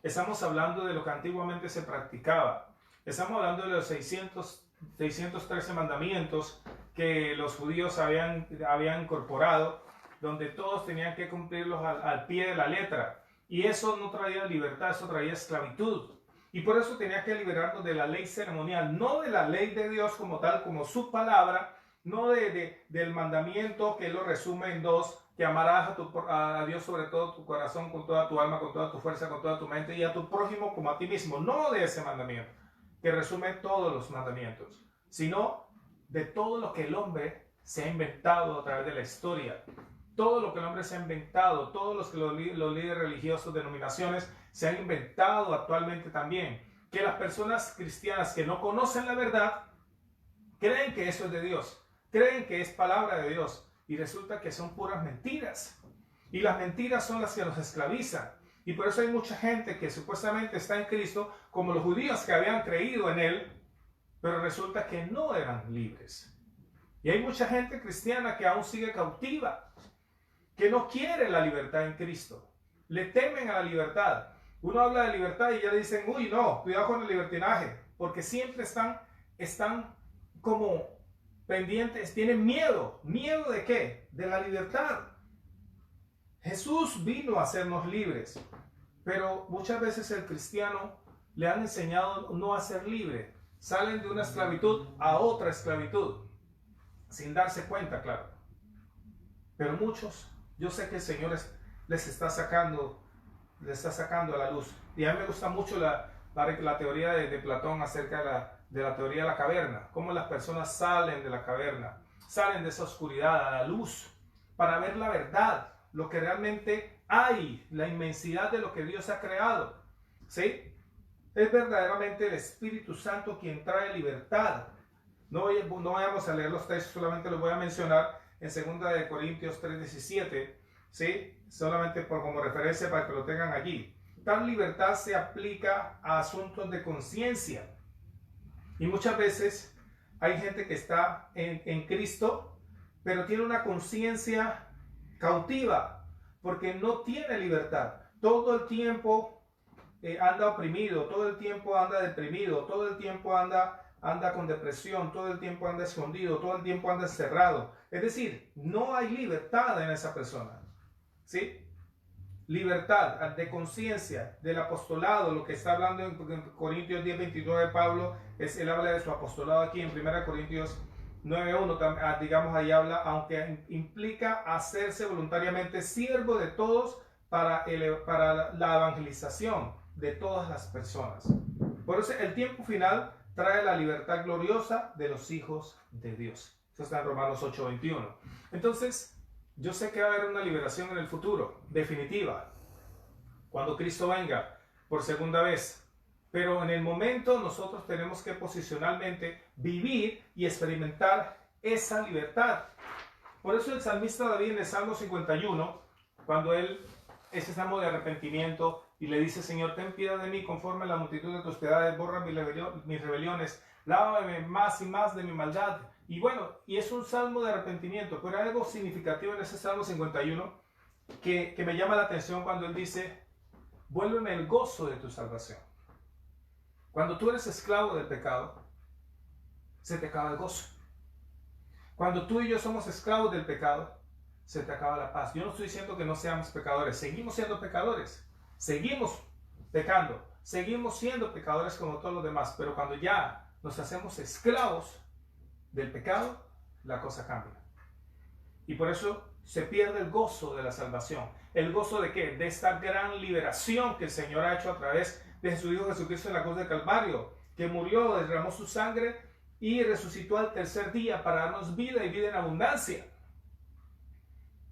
Estamos hablando de lo que antiguamente se practicaba. Estamos hablando de los 613 mandamientos que los judíos habían incorporado, donde todos tenían que cumplirlos al pie de la letra. Y eso no traía libertad, eso traía esclavitud. Y por eso tenía que liberarnos de la ley ceremonial, no de la ley de Dios como tal, como su palabra, no del mandamiento que él lo resume en dos, que amarás a Dios sobre todo tu corazón, con toda tu alma, con toda tu fuerza, con toda tu mente, y a tu prójimo como a ti mismo. No de ese mandamiento, que resume todos los mandamientos, sino de todo lo que el hombre se ha inventado a través de la historia. Todo lo que el hombre se ha inventado, todos los líderes religiosos, denominaciones, se han inventado actualmente también. Que las personas cristianas que no conocen la verdad, creen que eso es de Dios, creen que es palabra de Dios, y resulta que son puras mentiras. Y las mentiras son las que nos esclavizan. Y por eso hay mucha gente que supuestamente está en Cristo, como los judíos que habían creído en Él, pero resulta que no eran libres. Y hay mucha gente cristiana que aún sigue cautiva, que no quiere la libertad en Cristo. Le temen a la libertad. Uno habla de libertad y ya le dicen, uy, no, cuidado con el libertinaje, porque siempre están como pendientes, tienen miedo. ¿Miedo de qué? De la libertad. Jesús vino a hacernos libres, pero muchas veces el cristiano le han enseñado no a ser libre. Salen de una esclavitud a otra esclavitud, sin darse cuenta, claro. Pero muchos, yo sé que el Señor les está sacando a la luz. Y a mí me gusta mucho la teoría de Platón acerca de la teoría de la caverna. Cómo las personas salen de la caverna, salen de esa oscuridad a la luz, para ver la verdad, lo que realmente hay, la inmensidad de lo que Dios ha creado. ¿Sí? Es verdaderamente el Espíritu Santo quien trae libertad. No vayamos a leer los textos, solamente los voy a mencionar en 2 Corintios 3:17, ¿sí? Solamente como referencia para que lo tengan allí. Tal libertad se aplica a asuntos de conciencia. Y muchas veces hay gente que está en Cristo, pero tiene una conciencia cautiva, porque no tiene libertad. Todo el tiempo anda oprimido, todo el tiempo anda deprimido, todo el tiempo anda con depresión, todo el tiempo anda escondido, todo el tiempo anda encerrado. Es decir, no hay libertad en esa persona. ¿Sí? Libertad de conciencia, del apostolado, lo que está hablando en Corintios 10:29 Pablo, él habla de su apostolado aquí en 1 Corintios 9:1, digamos ahí habla, aunque implica hacerse voluntariamente siervo de todos para la evangelización de todas las personas. Por eso el tiempo final trae la libertad gloriosa de los hijos de Dios. Eso está en Romanos 8:21. Entonces, yo sé que va a haber una liberación en el futuro, definitiva, cuando Cristo venga por segunda vez. Pero en el momento nosotros tenemos que posicionalmente vivir y experimentar esa libertad. Por eso el salmista David en el Salmo 51, cuando ese salmo de arrepentimiento, y le dice, Señor, ten piedad de mí conforme a la multitud de tus piedades, borra mis rebeliones, lávame más y más de mi maldad, Y bueno, y es un salmo de arrepentimiento, pero hay algo significativo en ese Salmo 51 que me llama la atención cuando él dice, vuélveme el gozo de tu salvación. Cuando tú eres esclavo del pecado, se te acaba el gozo. Cuando tú y yo somos esclavos del pecado, se te acaba la paz. Yo no estoy diciendo que no seamos pecadores, seguimos siendo pecadores, seguimos pecando, seguimos siendo pecadores como todos los demás, pero cuando ya nos hacemos esclavos del pecado, la cosa cambia. Y por eso se pierde el gozo de la salvación. ¿El gozo de qué? De esta gran liberación que el Señor ha hecho a través de su Hijo Jesucristo en la cruz de Calvario, que murió, derramó su sangre y resucitó al tercer día para darnos vida y vida en abundancia.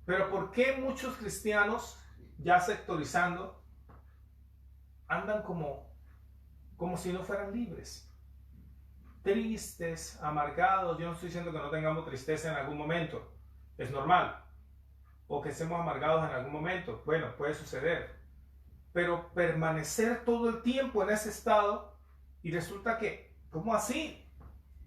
Pero ¿por qué muchos cristianos, ya sectorizando, andan como si no fueran libres? Tristes, amargados. Yo no estoy diciendo que no tengamos tristeza en algún momento, es normal, o que estemos amargados en algún momento, bueno, puede suceder, pero permanecer todo el tiempo en ese estado y resulta que, ¿cómo así?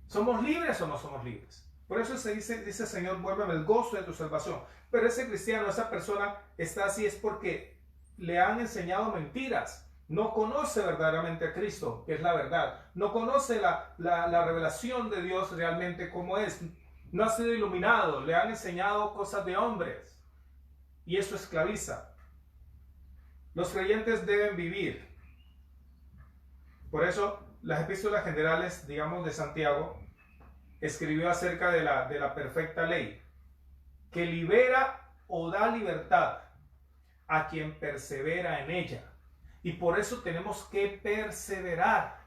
¿Somos libres o no somos libres? Por eso se dice Señor, vuélveme el gozo de tu salvación. Pero ese cristiano, esa persona está así es porque le han enseñado mentiras. No conoce verdaderamente a Cristo, que es la verdad. No conoce la revelación de Dios realmente como es. No ha sido iluminado. Le han enseñado cosas de hombres. Y eso esclaviza. Los creyentes deben vivir. Por eso, las epístolas generales, digamos, de Santiago, escribió acerca de la perfecta ley, que libera o da libertad a quien persevera en ella. Y por eso tenemos que perseverar,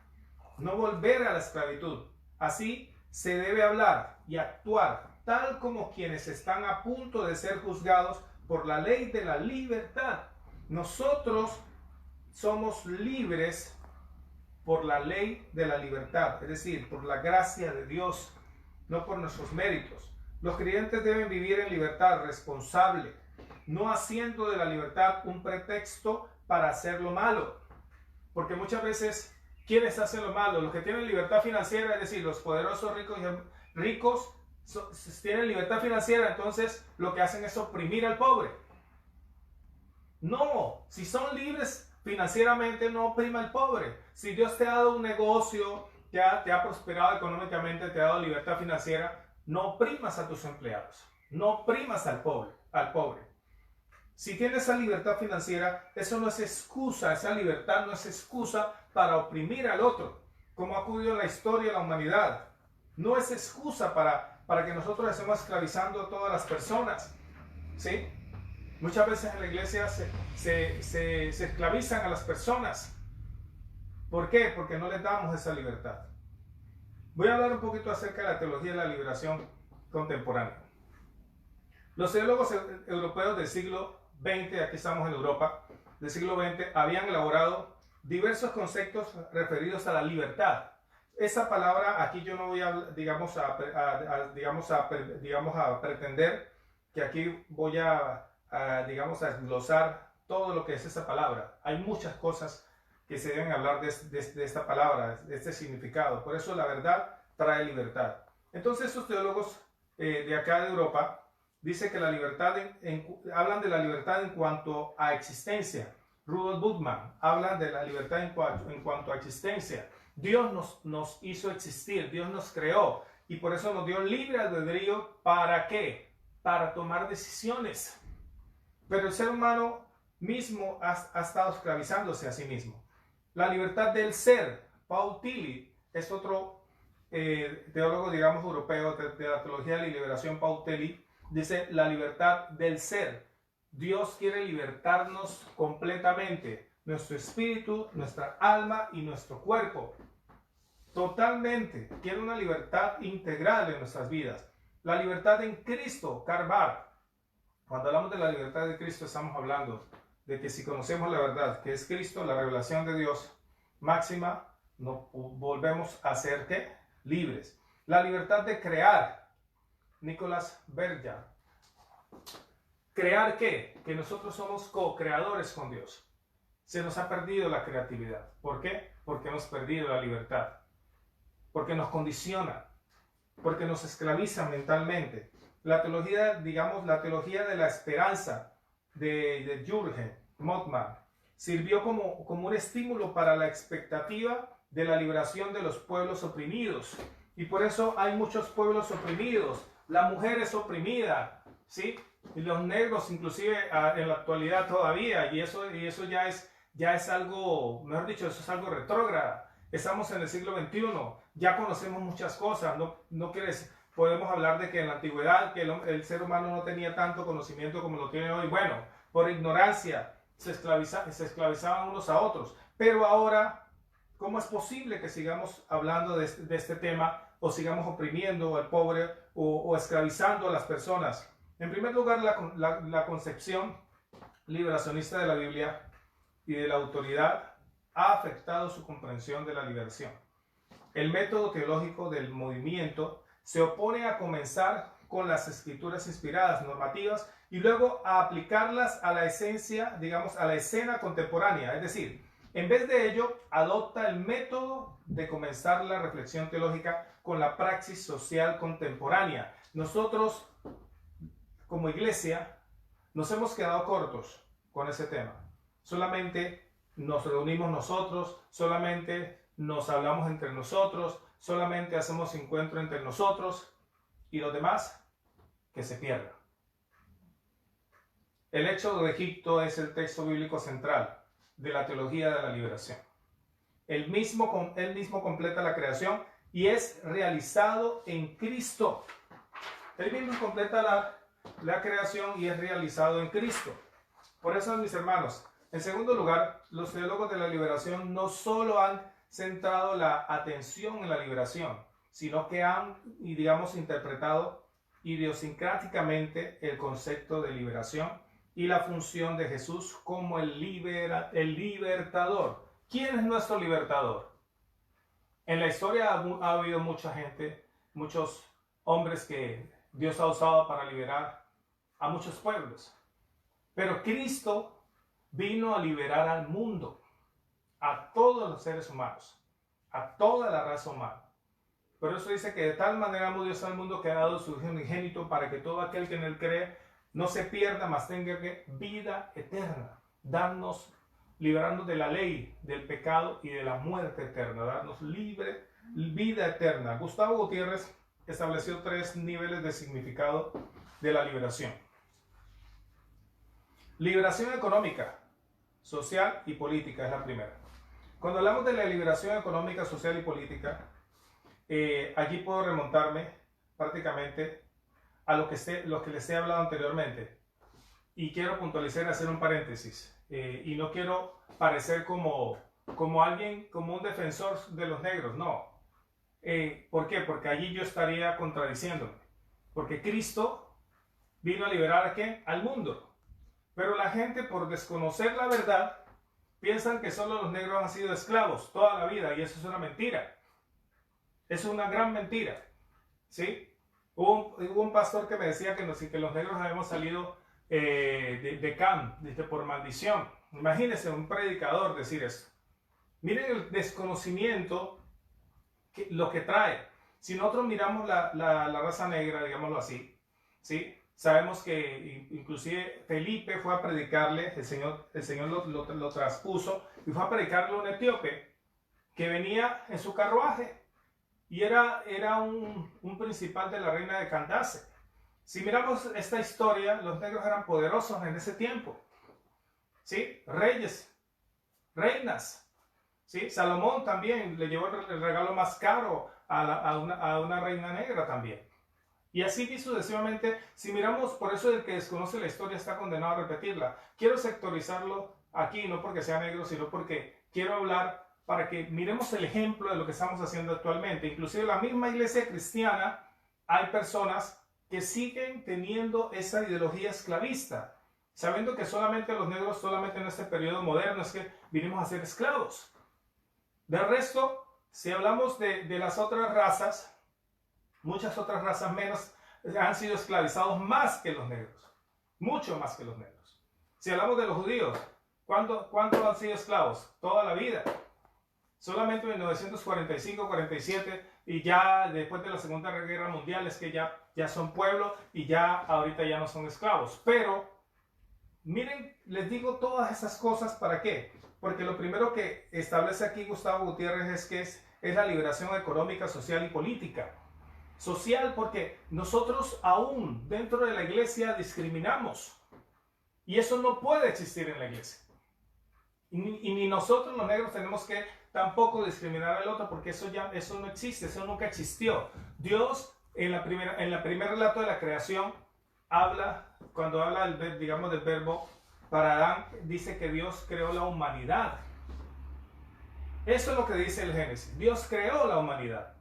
no volver a la esclavitud. Así se debe hablar y actuar tal como quienes están a punto de ser juzgados por la ley de la libertad. Nosotros somos libres por la ley de la libertad, es decir, por la gracia de Dios, no por nuestros méritos. Los creyentes deben vivir en libertad responsable, no haciendo de la libertad un pretexto para hacer lo malo. Porque muchas veces, ¿quiénes hacen lo malo? Los que tienen libertad financiera, es decir, los poderosos ricos tienen libertad financiera, entonces lo que hacen es oprimir al pobre. No, si son libres financieramente, no oprima al pobre. Si Dios te ha dado un negocio, te ha prosperado económicamente, te ha dado libertad financiera, no oprimas a tus empleados, no oprimas al pobre. Si tienes esa libertad financiera, eso no es excusa, esa libertad no es excusa para oprimir al otro, como ha ocurrido en la historia de la humanidad. No es excusa para que nosotros estemos esclavizando a todas las personas, ¿sí? Muchas veces en la iglesia se esclavizan a las personas. ¿Por qué? Porque no les damos esa libertad. Voy a hablar un poquito acerca de la teología de la liberación contemporánea. Los teólogos europeos del siglo XX, aquí estamos en Europa, del siglo XX, habían elaborado diversos conceptos referidos a la libertad. Esa palabra, aquí yo no voy a, digamos, a pretender que aquí voy a desglosar todo lo que es esa palabra. Hay muchas cosas que se deben hablar de esta palabra, de este significado. Por eso la verdad trae libertad. Entonces estos teólogos de acá de Europa dicen que la libertad, hablan de la libertad en cuanto a existencia. Rudolf Bultmann habla de la libertad en cuanto a existencia. Dios nos hizo existir, Dios nos creó y por eso nos dio libre albedrío. ¿Para qué? Para tomar decisiones. Pero el ser humano mismo ha estado esclavizándose a sí mismo. La libertad del ser, Paul Tillich, es otro teólogo, digamos, europeo de la teología de la liberación. Paul Tillich dice la libertad del ser. Dios quiere libertarnos completamente, nuestro espíritu, nuestra alma y nuestro cuerpo. Totalmente. Quiere una libertad integral en nuestras vidas. La libertad en Cristo, Karl Barth. Cuando hablamos de la libertad de Cristo, estamos hablando de que si conocemos la verdad, que es Cristo, la revelación de Dios máxima, nos volvemos a ser ¿qué? Libres. La libertad de crear, Nicolás Berger. ¿Crear qué? Que nosotros somos co-creadores con Dios. Se nos ha perdido la creatividad. ¿Por qué? Porque hemos perdido la libertad. Porque nos condiciona. porque nos esclavizan mentalmente. La teología, digamos, la teología de la esperanza de Jürgen Moltmann sirvió como un estímulo para la expectativa de la liberación de los pueblos oprimidos. Y por eso hay muchos pueblos oprimidos. La mujer es oprimida, ¿sí? Y los negros inclusive en la actualidad todavía. Y eso ya es algo, mejor dicho, eso es algo retrógrado. Estamos en el siglo XXI. Ya conocemos muchas cosas. Podemos hablar de que en la antigüedad que el ser humano no tenía tanto conocimiento como lo tiene hoy. Bueno, por ignorancia se esclavizaban unos a otros. Pero ahora, ¿cómo es posible que sigamos hablando de este tema o sigamos oprimiendo al pobre o esclavizando a las personas? En primer lugar, la concepción liberacionista de la Biblia y de la autoridad ha afectado su comprensión de la liberación. El método teológico del movimiento se opone a comenzar con las escrituras inspiradas, normativas, y luego a aplicarlas a la esencia, digamos, a la escena contemporánea. Es decir, en vez de ello, adopta el método de comenzar la reflexión teológica con la praxis social contemporánea. Nosotros, como iglesia, nos hemos quedado cortos con ese tema. Solamente nos reunimos nosotros, solamente nos hablamos entre nosotros, solamente hacemos encuentro entre nosotros y los demás que se pierdan. El Éxodo de Egipto es el texto bíblico central de la teología de la liberación. Él mismo completa la creación y es realizado en Cristo. Él mismo completa la creación y es realizado en Cristo. Por eso, mis hermanos, en segundo lugar, los teólogos de la liberación no solo han centrado la atención en la liberación, sino que han, digamos, interpretado idiosincráticamente el concepto de liberación y la función de Jesús como el libertador. ¿Quién es nuestro libertador? En la historia ha habido mucha gente, muchos hombres que Dios ha usado para liberar a muchos pueblos. Pero Cristo vino a liberar al mundo, a todos los seres humanos, a toda la raza humana. Por eso dice que de tal manera amó Dios al mundo que ha dado su Hijo unigénito para que todo aquel que en él cree no se pierda, mas tenga vida eterna. Librarnos de la ley, del pecado y de la muerte eterna. Darnos vida eterna. Gustavo Gutiérrez estableció 3 niveles de significado de la liberación. Liberación económica, social y política es la primera. Cuando hablamos de la liberación económica, social y política, allí puedo remontarme prácticamente a lo que les he hablado anteriormente. Y quiero puntualizar y hacer un paréntesis. Y no quiero parecer como un defensor de los negros, no. ¿Por qué? Porque allí yo estaría contradiciéndome. Porque Cristo vino a liberar ¿a quién? Al mundo. Pero la gente, por desconocer la verdad, piensan que solo los negros han sido esclavos toda la vida, y eso es una mentira. Es una gran mentira. ¿Sí? Hubo un pastor que me decía que los negros habíamos salido de Cam, por maldición. Imagínense un predicador decir eso. Miren el desconocimiento, lo que trae. Si nosotros miramos la raza negra, digámoslo así, ¿sí? Sabemos que inclusive Felipe fue a predicarle, el Señor lo traspuso, y fue a predicarle a un etíope que venía en su carruaje. Y era un principal de la reina de Candace. Si miramos esta historia, los negros eran poderosos en ese tiempo. ¿Sí? Reyes, reinas. ¿Sí? Salomón también le llevó el regalo más caro a una reina negra también. Y así sucesivamente, si miramos, por eso el que desconoce la historia está condenado a repetirla. Quiero sectorizarlo aquí, no porque sea negro, sino porque quiero hablar para que miremos el ejemplo de lo que estamos haciendo actualmente. Inclusive en la misma iglesia cristiana hay personas que siguen teniendo esa ideología esclavista, sabiendo que solamente los negros, solamente en este periodo moderno, es que vinimos a ser esclavos. Del resto, si hablamos de las otras razas, muchas otras razas menos han sido esclavizados más que los negros, mucho más que los negros. Si hablamos de los judíos, ¿cuánto han sido esclavos? Toda la vida. Solamente en 1945-47 y ya después de la Segunda Guerra Mundial es que ya son pueblo y ya ahorita ya no son esclavos. Pero miren, les digo todas esas cosas ¿para qué? Porque lo primero que establece aquí Gustavo Gutiérrez es que es la liberación económica, social y política. Social porque nosotros aún dentro de la iglesia discriminamos. Y eso no puede existir en la iglesia. Y ni nosotros los negros tenemos que tampoco discriminar al otro porque eso no existe, eso nunca existió. Dios en el primer relato de la creación cuando habla digamos del verbo para Adán, dice que Dios creó la humanidad. Eso es lo que dice el Génesis. Dios creó la humanidad.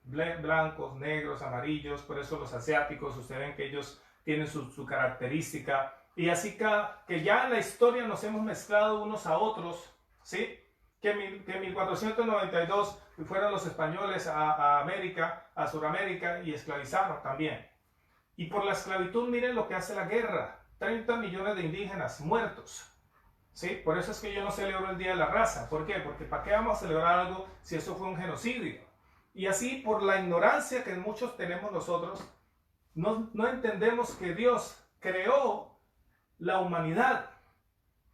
Blancos, negros, amarillos, por eso los asiáticos, ustedes ven que ellos tienen su característica. Y así que ya en la historia nos hemos mezclado unos a otros, ¿sí? Que en 1492 fueron los españoles a América, a Sudamérica y esclavizaron también. Y por la esclavitud miren lo que hace la guerra. 30 millones de indígenas muertos. ¿Sí? Por eso es que yo no celebro el Día de la Raza. ¿Por qué? Porque ¿para qué vamos a celebrar algo si eso fue un genocidio? Y así por la ignorancia que muchos tenemos nosotros, no entendemos que Dios creó la humanidad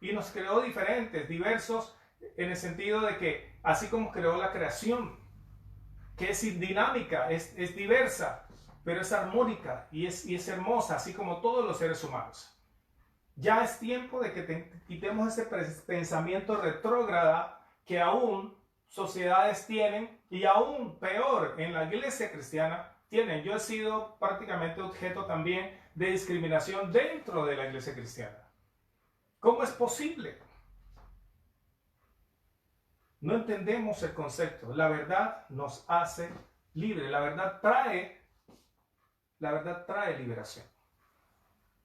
y nos creó diferentes, diversos, en el sentido de que así como creó la creación, que es dinámica, es diversa, pero es armónica y es hermosa, así como todos los seres humanos. Ya es tiempo de que quitemos ese pensamiento retrógrada que aún sociedades tienen y aún peor en la iglesia cristiana tienen. Yo he sido prácticamente objeto también de discriminación dentro de la iglesia cristiana. ¿Cómo es posible? No entendemos el concepto. La verdad nos hace libres. La verdad trae liberación.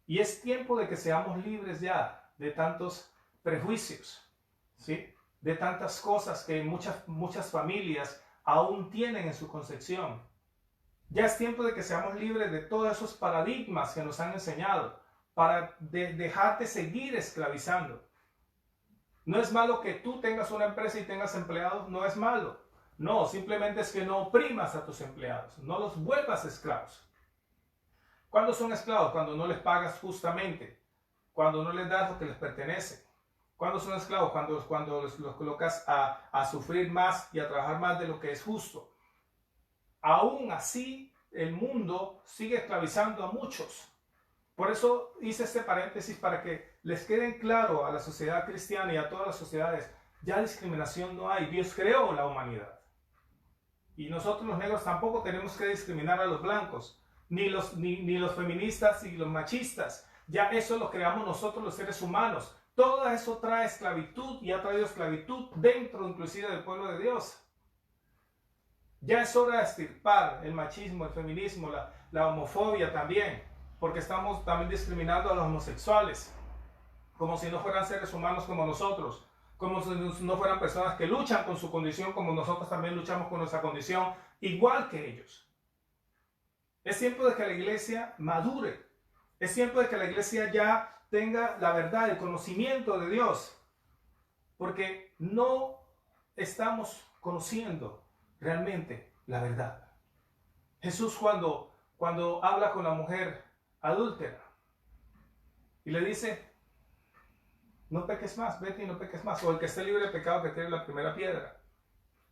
Y es tiempo de que seamos libres ya de tantos prejuicios, ¿sí? De tantas cosas que muchas familias aún tienen en su concepción. Ya es tiempo de que seamos libres de todos esos paradigmas que nos han enseñado para dejar de seguir esclavizando. No es malo que tú tengas una empresa y tengas empleados, no es malo. No, simplemente es que no oprimas a tus empleados, no los vuelvas esclavos. ¿Cuándo son esclavos? Cuando no les pagas justamente, cuando no les das lo que les pertenece. ¿Cuándo son esclavos? Cuando los colocas a sufrir más y a trabajar más de lo que es justo. Aún así, el mundo sigue esclavizando a muchos. Por eso hice este paréntesis para que les quede claro a la sociedad cristiana y a todas las sociedades, ya discriminación no hay. Dios creó la humanidad. Y nosotros los negros tampoco tenemos que discriminar a los blancos, ni los feministas y los machistas. Ya eso lo creamos nosotros los seres humanos. Todo eso trae esclavitud y ha traído esclavitud dentro inclusive del pueblo de Dios. Ya es hora de extirpar el machismo, el feminismo, la homofobia también, porque estamos también discriminando a los homosexuales, como si no fueran seres humanos como nosotros, como si no fueran personas que luchan con su condición como nosotros también luchamos con nuestra condición, igual que ellos. Es tiempo de que la iglesia madure, es tiempo de que la iglesia ya tenga la verdad, el conocimiento de Dios, porque no estamos conociendo realmente la verdad. Jesús cuando habla con la mujer adúltera y le dice, no peques más, vete y no peques más, o el que esté libre de pecado que tire la primera piedra.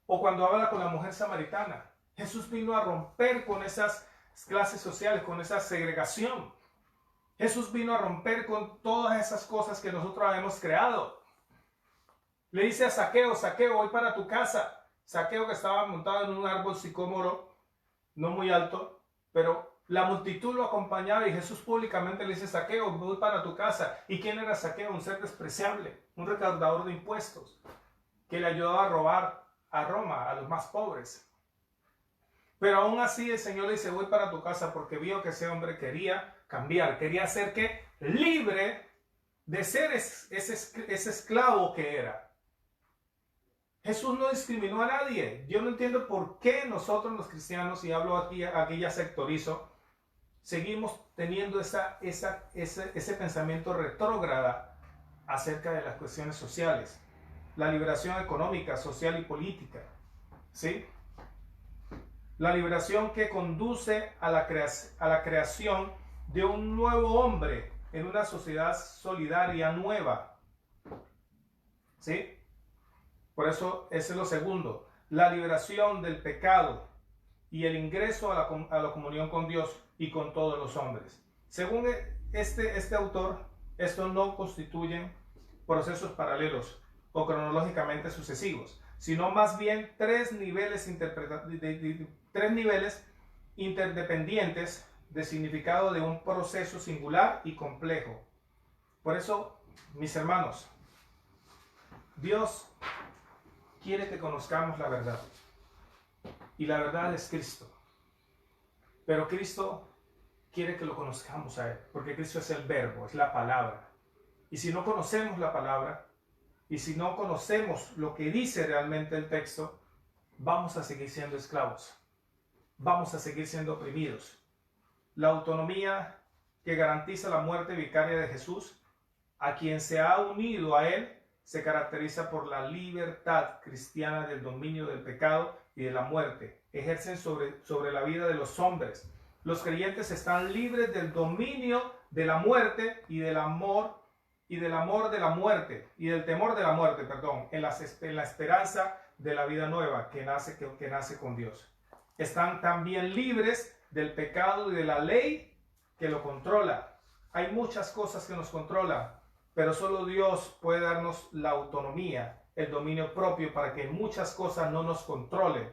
O cuando habla con la mujer samaritana, Jesús vino a romper con esas clases sociales, con esa segregación. Jesús vino a romper con todas esas cosas que nosotros hemos creado. Le dice a Zaqueo, Zaqueo, voy para tu casa. Zaqueo, que estaba montado en un árbol sicómoro, no muy alto, pero la multitud lo acompañaba y Jesús públicamente le dice, Zaqueo, voy para tu casa. ¿Y quién era Zaqueo? Un ser despreciable, un recaudador de impuestos, que le ayudaba a robar a Roma, a los más pobres. Pero aún así el Señor le dice, voy para tu casa, porque vio que ese hombre quería cambiar, quería ser que libre de ser ese esclavo que era. Jesús no discriminó a nadie. Yo no entiendo por qué nosotros los cristianos, y hablo aquí ya sectorizo, seguimos teniendo ese pensamiento retrógrada acerca de las cuestiones sociales. la liberación económica, social y política, ¿sí? La liberación que conduce a la creación de un nuevo hombre en una sociedad solidaria nueva, ¿sí? Por eso ese es lo segundo, la liberación del pecado y el ingreso a la comunión con Dios y con todos los hombres. Según este autor, estos no constituyen procesos paralelos o cronológicamente sucesivos, sino más bien tres niveles interdependientes de significado de un proceso singular y complejo. Por eso, mis hermanos, Dios quiere que conozcamos la verdad. Y la verdad es Cristo. Pero Cristo quiere que lo conozcamos a Él, porque Cristo es el verbo, es la palabra. Y si no conocemos la palabra, y si no conocemos lo que dice realmente el texto, vamos a seguir siendo esclavos. Vamos a seguir siendo oprimidos. La autonomía que garantiza la muerte vicaria de Jesús, a quien se ha unido a Él, se caracteriza por la libertad cristiana del dominio del pecado y de la muerte. Ejercen sobre la vida de los hombres. Los creyentes están libres del dominio de la muerte y del amor de la muerte y del temor de la muerte, en la esperanza de la vida nueva que nace con Dios. Están también libres del pecado y de la ley que lo controla. Hay muchas cosas que nos controlan, pero solo Dios puede darnos la autonomía, el dominio propio para que muchas cosas no nos controlen.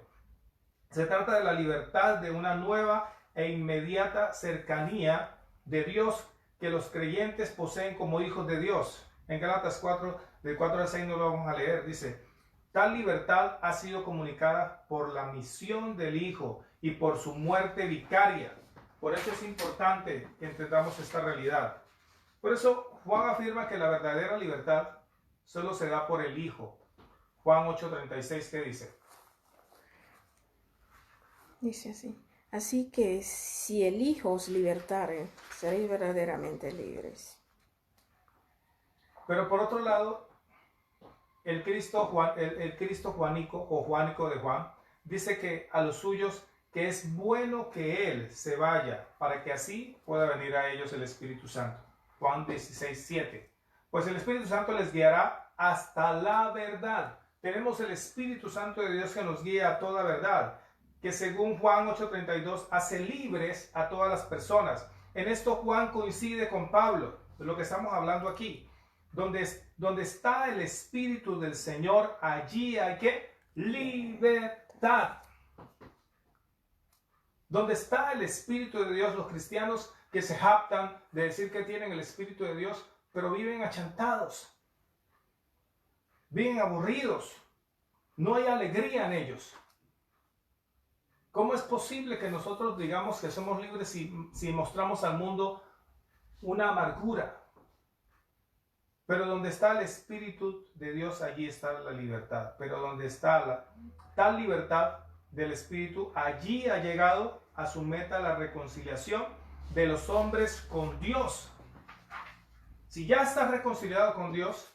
Se trata de la libertad de una nueva e inmediata cercanía de Dios que los creyentes poseen como hijos de Dios. En Gálatas 4, del 4 al 6 no lo vamos a leer, dice: tal libertad ha sido comunicada por la misión del Hijo y por su muerte vicaria. Por eso es importante que entendamos esta realidad. Por eso Juan afirma que la verdadera libertad solo se da por el Hijo. Juan 8:36, ¿qué dice? Dice así: así que si el Hijo os libertare, seréis verdaderamente libres. Pero por otro lado, el Cristo juanico o juánico de Juan dice que a los suyos que es bueno que Él se vaya para que así pueda venir a ellos el Espíritu Santo. Juan 16:7. Pues el Espíritu Santo les guiará hasta la verdad. Tenemos el Espíritu Santo de Dios que nos guía a toda verdad, que según Juan 8:32 hace libres a todas las personas. En esto Juan coincide con Pablo, de lo que estamos hablando aquí. Donde está el Espíritu del Señor, allí hay ¿qué? Libertad. Donde está el Espíritu de Dios, los cristianos que se jactan de decir que tienen el Espíritu de Dios, pero viven achantados, viven aburridos, no hay alegría en ellos. ¿Cómo es posible que nosotros digamos que somos libres si mostramos al mundo una amargura? Pero donde está el Espíritu de Dios, allí está la libertad. Pero donde está tal libertad del Espíritu, allí ha llegado a su meta la reconciliación de los hombres con Dios. Si ya estás reconciliado con Dios,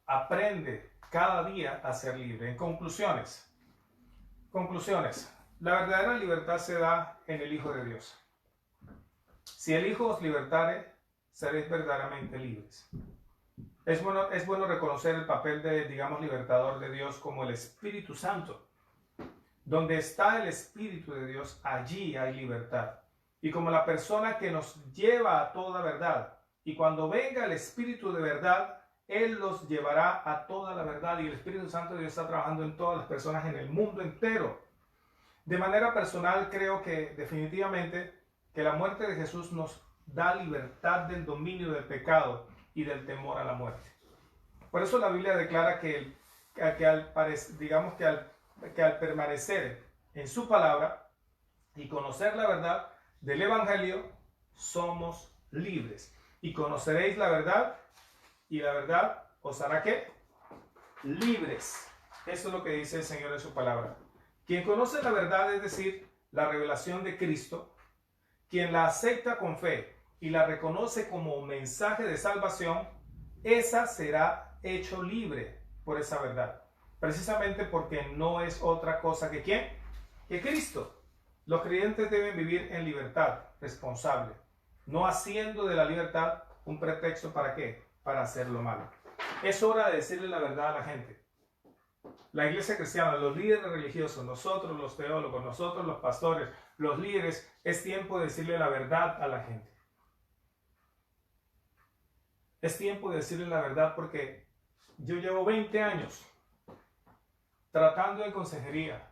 aprende cada día a ser libre. En conclusiones, la verdadera libertad se da en el Hijo de Dios. Si el Hijo os libertare, seréis verdaderamente libres. Es bueno reconocer el papel de, libertador de Dios como el Espíritu Santo. Donde está el Espíritu de Dios, allí hay libertad. Y como la persona que nos lleva a toda verdad. Y cuando venga el Espíritu de verdad, Él los llevará a toda la verdad. Y el Espíritu Santo de Dios está trabajando en todas las personas en el mundo entero. De manera personal, creo que definitivamente que la muerte de Jesús nos da libertad del dominio del pecado y del temor a la muerte. Por eso la Biblia declara que al permanecer en su palabra y conocer la verdad del Evangelio, somos libres. Y conoceréis la verdad, y la verdad os hará ¿qué? Libres. Eso es lo que dice el Señor en su palabra. Quien conoce la verdad, es decir, la revelación de Cristo, quien la acepta con fe y la reconoce como mensaje de salvación, esa será hecho libre por esa verdad. Precisamente porque no es otra cosa que ¿quién? Que Cristo. Los creyentes deben vivir en libertad responsable, no haciendo de la libertad un pretexto para ¿qué? Para hacer lo malo. Es hora de decirle la verdad a la gente. La iglesia cristiana, los líderes religiosos, nosotros los teólogos, nosotros los pastores, los líderes, es tiempo de decirle la verdad a la gente. Es tiempo de decirle la verdad porque yo llevo 20 años tratando en consejería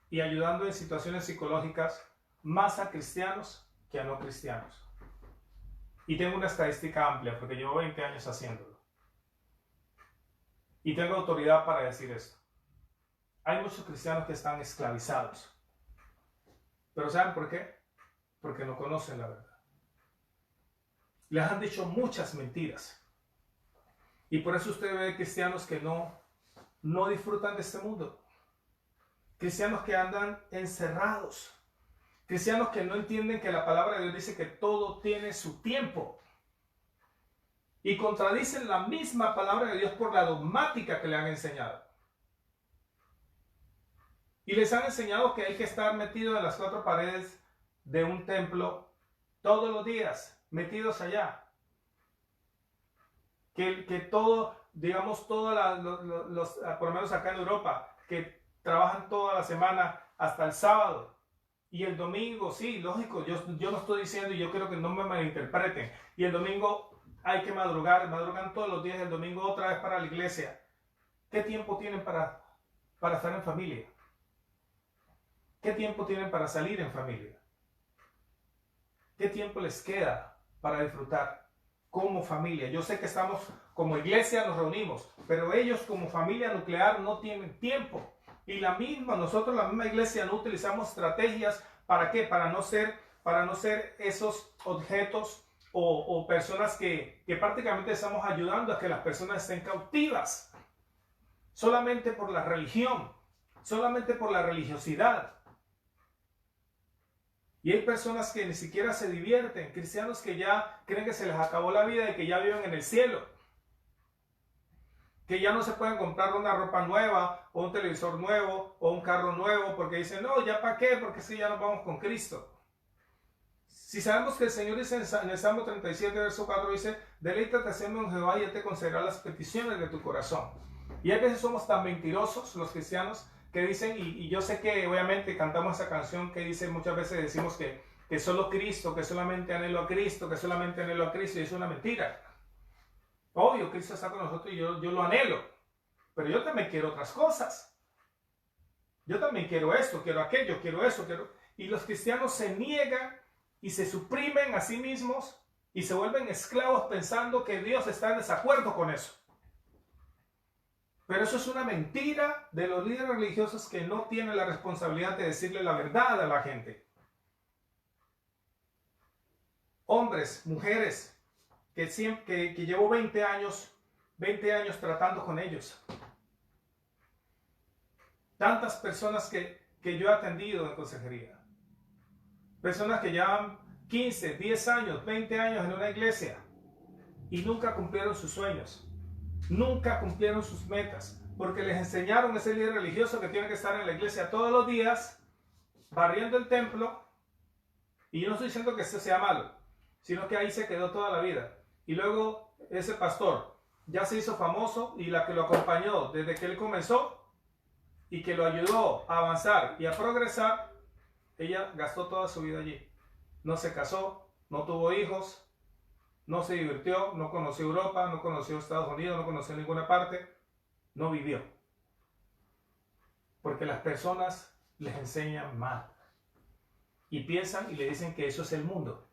y ayudando en situaciones psicológicas más a cristianos que a no cristianos. Y tengo una estadística amplia porque llevo 20 años haciéndolo. Y tengo autoridad para decir esto. Hay muchos cristianos que están esclavizados. ¿Pero saben por qué? Porque no conocen la verdad. Les han dicho muchas mentiras. Y por eso usted ve cristianos que no disfrutan de este mundo. Cristianos que andan encerrados. Cristianos que no entienden que la palabra de Dios dice que todo tiene su tiempo. Y contradicen la misma palabra de Dios por la dogmática que le han enseñado. Y les han enseñado que hay que estar metido en las 4 paredes de un templo todos los días, metidos allá. Que todo, digamos, por lo menos acá en Europa, que trabajan toda la semana hasta el sábado. Y el domingo, sí, lógico, yo no estoy diciendo y yo quiero que no me malinterpreten. Y el domingo hay que madrugan todos los días, el domingo otra vez para la iglesia. ¿Qué tiempo tienen para estar en familia? ¿Qué tiempo tienen para salir en familia? ¿Qué tiempo les queda para disfrutar como familia? Yo sé que estamos como iglesia, nos reunimos, pero ellos como familia nuclear no tienen tiempo. Y nosotros la misma iglesia no utilizamos estrategias, ¿para qué? Para no ser esos objetos o personas que prácticamente estamos ayudando a que las personas estén cautivas. Solamente por la religión, solamente por la religiosidad. Y hay personas que ni siquiera se divierten, cristianos que ya creen que se les acabó la vida y que ya viven en el cielo. Que ya no se pueden comprar una ropa nueva, o un televisor nuevo, o un carro nuevo, porque dicen, no, ¿ya para qué? Porque sí, ya nos vamos con Cristo. Si sabemos que el Señor dice en el Salmo 37, verso 4, dice, deleítate siempre en Jehová y Él te concederá las peticiones de tu corazón. Y a veces somos tan mentirosos los cristianos que dicen, y yo sé que obviamente cantamos esa canción que dice, muchas veces decimos que solo Cristo, que solamente anhelo a Cristo, que solamente anhelo a Cristo, y es una mentira. Obvio, Cristo está con nosotros y yo lo anhelo, pero yo también quiero otras cosas. Yo también quiero esto, quiero aquello, quiero eso, quiero... Y los cristianos se niegan y se suprimen a sí mismos y se vuelven esclavos pensando que Dios está en desacuerdo con eso. Pero eso es una mentira de los líderes religiosos que no tienen la responsabilidad de decirle la verdad a la gente. Hombres, mujeres, que llevo 20 años tratando con ellos. Tantas personas que yo he atendido en consejería. Personas que llevan 15, 10 años, 20 años en una iglesia y nunca cumplieron sus sueños. Nunca cumplieron sus metas. Porque les enseñaron a ese líder religioso que tiene que estar en la iglesia todos los días, barriendo el templo. Y yo no estoy diciendo que eso sea malo, sino que ahí se quedó toda la vida. Y luego ese pastor ya se hizo famoso y la que lo acompañó desde que él comenzó y que lo ayudó a avanzar y a progresar, ella gastó toda su vida allí. No se casó, no tuvo hijos, no se divirtió, no conoció Europa, no conoció Estados Unidos, no conoció ninguna parte, no vivió. Porque las personas les enseñan mal y piensan y le dicen que eso es el mundo.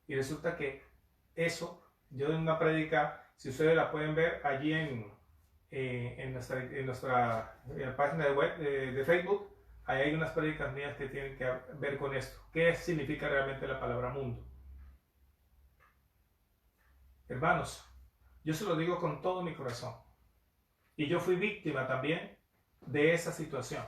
Y resulta que eso, yo en una prédica, si ustedes la pueden ver allí en nuestra página de web de Facebook, ahí hay unas prédicas mías que tienen que ver con esto. ¿Qué significa realmente la palabra mundo? Hermanos, yo se lo digo con todo mi corazón. Y yo fui víctima también de esa situación.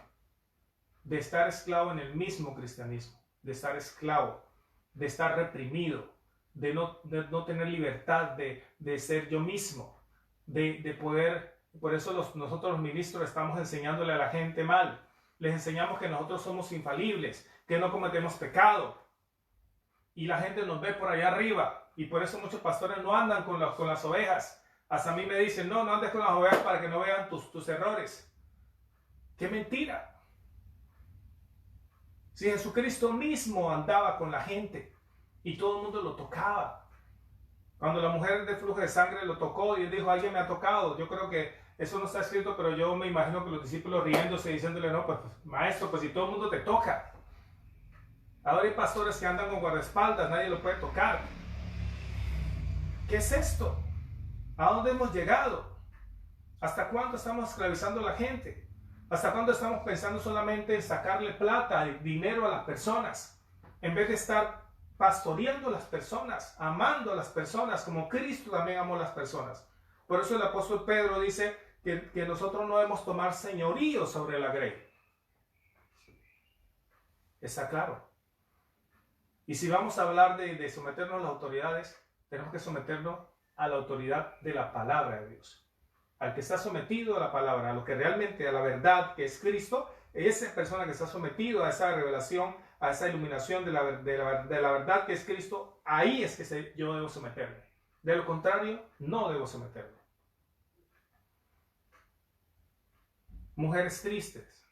De estar esclavo en el mismo cristianismo. De estar esclavo. De estar reprimido. de no tener libertad de ser yo mismo, de poder. Por eso nosotros los ministros estamos enseñándole a la gente mal. Les enseñamos que nosotros somos infalibles, que no cometemos pecado. Y la gente nos ve por allá arriba. Y por eso muchos pastores no andan con las ovejas. Hasta a mí me dicen, no andes con las ovejas para que no vean tus errores. ¡Qué mentira! Si Jesucristo mismo andaba con la gente y todo el mundo lo tocaba. Cuando la mujer de flujo de sangre lo tocó y dijo, alguien me ha tocado. Yo creo que eso no está escrito, pero yo me imagino que los discípulos riéndose, diciéndole, no, pues maestro, pues si todo el mundo te toca. Ahora hay pastores que andan con guardaespaldas, nadie lo puede tocar. ¿Qué es esto? ¿A dónde hemos llegado? ¿Hasta cuándo estamos esclavizando a la gente? ¿Hasta cuándo estamos pensando solamente en sacarle plata y dinero a las personas? En vez de estar pastoreando a las personas, amando a las personas, como Cristo también amó a las personas. Por eso el apóstol Pedro dice que nosotros no debemos tomar señorío sobre la grey. Está claro. Y si vamos a hablar de someternos a las autoridades, tenemos que someternos a la autoridad de la palabra de Dios. Al que está sometido a la palabra, a lo que realmente, a la verdad que es Cristo, esa persona que está sometido a esa revelación, a esa iluminación de la verdad que es Cristo, ahí es que yo debo someterme. De lo contrario, no debo someterme. Mujeres tristes,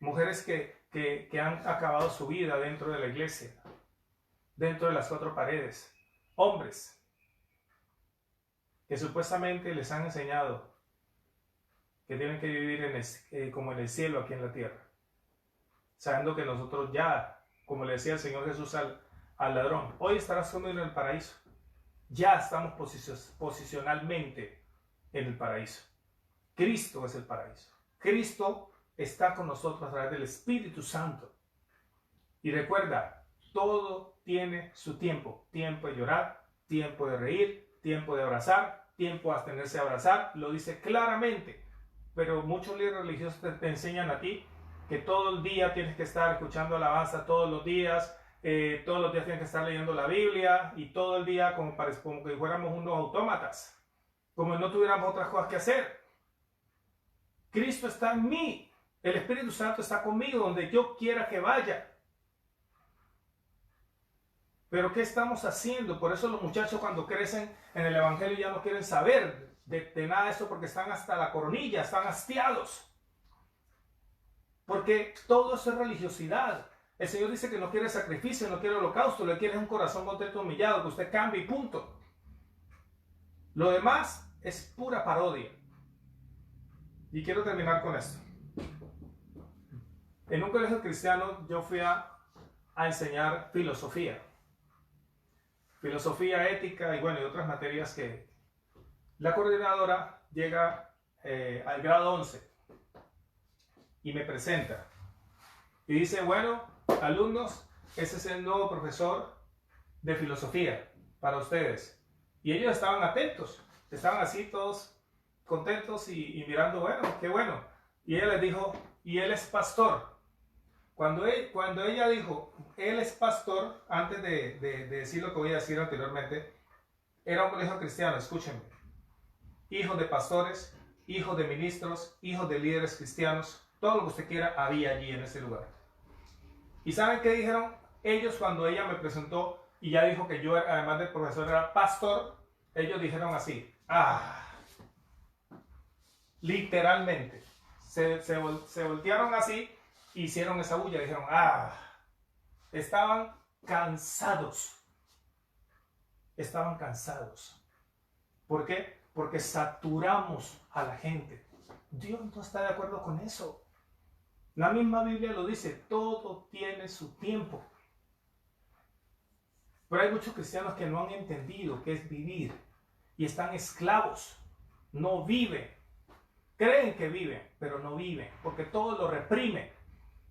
mujeres que han acabado su vida dentro de la iglesia, dentro de las cuatro paredes. Hombres que supuestamente les han enseñado que tienen que vivir como en el cielo aquí en la tierra, sabiendo que nosotros ya, como le decía el Señor Jesús al ladrón, hoy estarás conmigo en el paraíso. Ya estamos posicionalmente en el paraíso. Cristo es el paraíso. Cristo está con nosotros a través del Espíritu Santo. Y recuerda, todo tiene su tiempo. Tiempo de llorar, tiempo de reír, tiempo de abrazar, tiempo de abstenerse a abrazar. Lo dice claramente. Pero muchos líderes religiosos te enseñan a ti que todo el día tienes que estar escuchando alabanza, todos los días tienes que estar leyendo la Biblia, y todo el día como que fuéramos unos autómatas, como no tuviéramos otras cosas que hacer. Cristo está en mí, el Espíritu Santo está conmigo donde yo quiera que vaya. Pero ¿qué estamos haciendo? Por eso los muchachos cuando crecen en el Evangelio ya no quieren saber de nada de eso, porque están hasta la coronilla, están hastiados. Porque todo eso es religiosidad. El Señor dice que no quiere sacrificio, no quiere holocausto, lo que quiere es un corazón contento, humillado, que usted cambie y punto. Lo demás es pura parodia. Y quiero terminar con esto. En un colegio cristiano yo fui a enseñar filosofía, ética y otras materias que la coordinadora llega al grado 11 y me presenta y dice, bueno, alumnos, ese es el nuevo profesor de filosofía para ustedes. Y ellos estaban atentos, estaban así todos contentos y mirando, bueno, qué bueno. Y ella les dijo, y él es pastor. Cuando ella dijo, él es pastor, antes de decir lo que voy a decir anteriormente, era un colegio cristiano, escúchenme. Hijos de pastores, hijos de ministros, hijos de líderes cristianos, todo lo que usted quiera había allí en ese lugar. ¿Y saben qué dijeron ellos cuando ella me presentó y ya dijo que yo, además de profesor, era pastor? Ellos dijeron así, literalmente. Se voltearon así, hicieron esa bulla, dijeron, estaban cansados. Estaban cansados. ¿Por qué? Porque saturamos a la gente. Dios no está de acuerdo con eso. La misma Biblia lo dice, todo tiene su tiempo. Pero hay muchos cristianos que no han entendido qué es vivir y están esclavos. No viven. Creen que viven, pero no viven, porque todo lo reprime.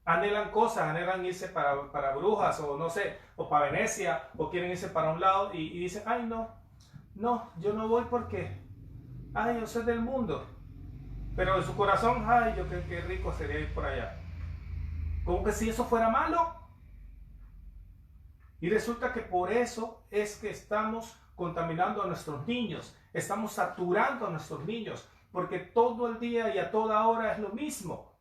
Anhelan cosas, anhelan irse para Brujas o no sé, o para Venecia, o quieren irse para un lado y dicen, ay no, yo no voy porque, yo soy del mundo. Pero en su corazón, yo qué rico sería ir por allá. Como que si eso fuera malo. Y resulta que por eso es que estamos contaminando a nuestros niños, estamos saturando a nuestros niños, porque todo el día y a toda hora es lo mismo.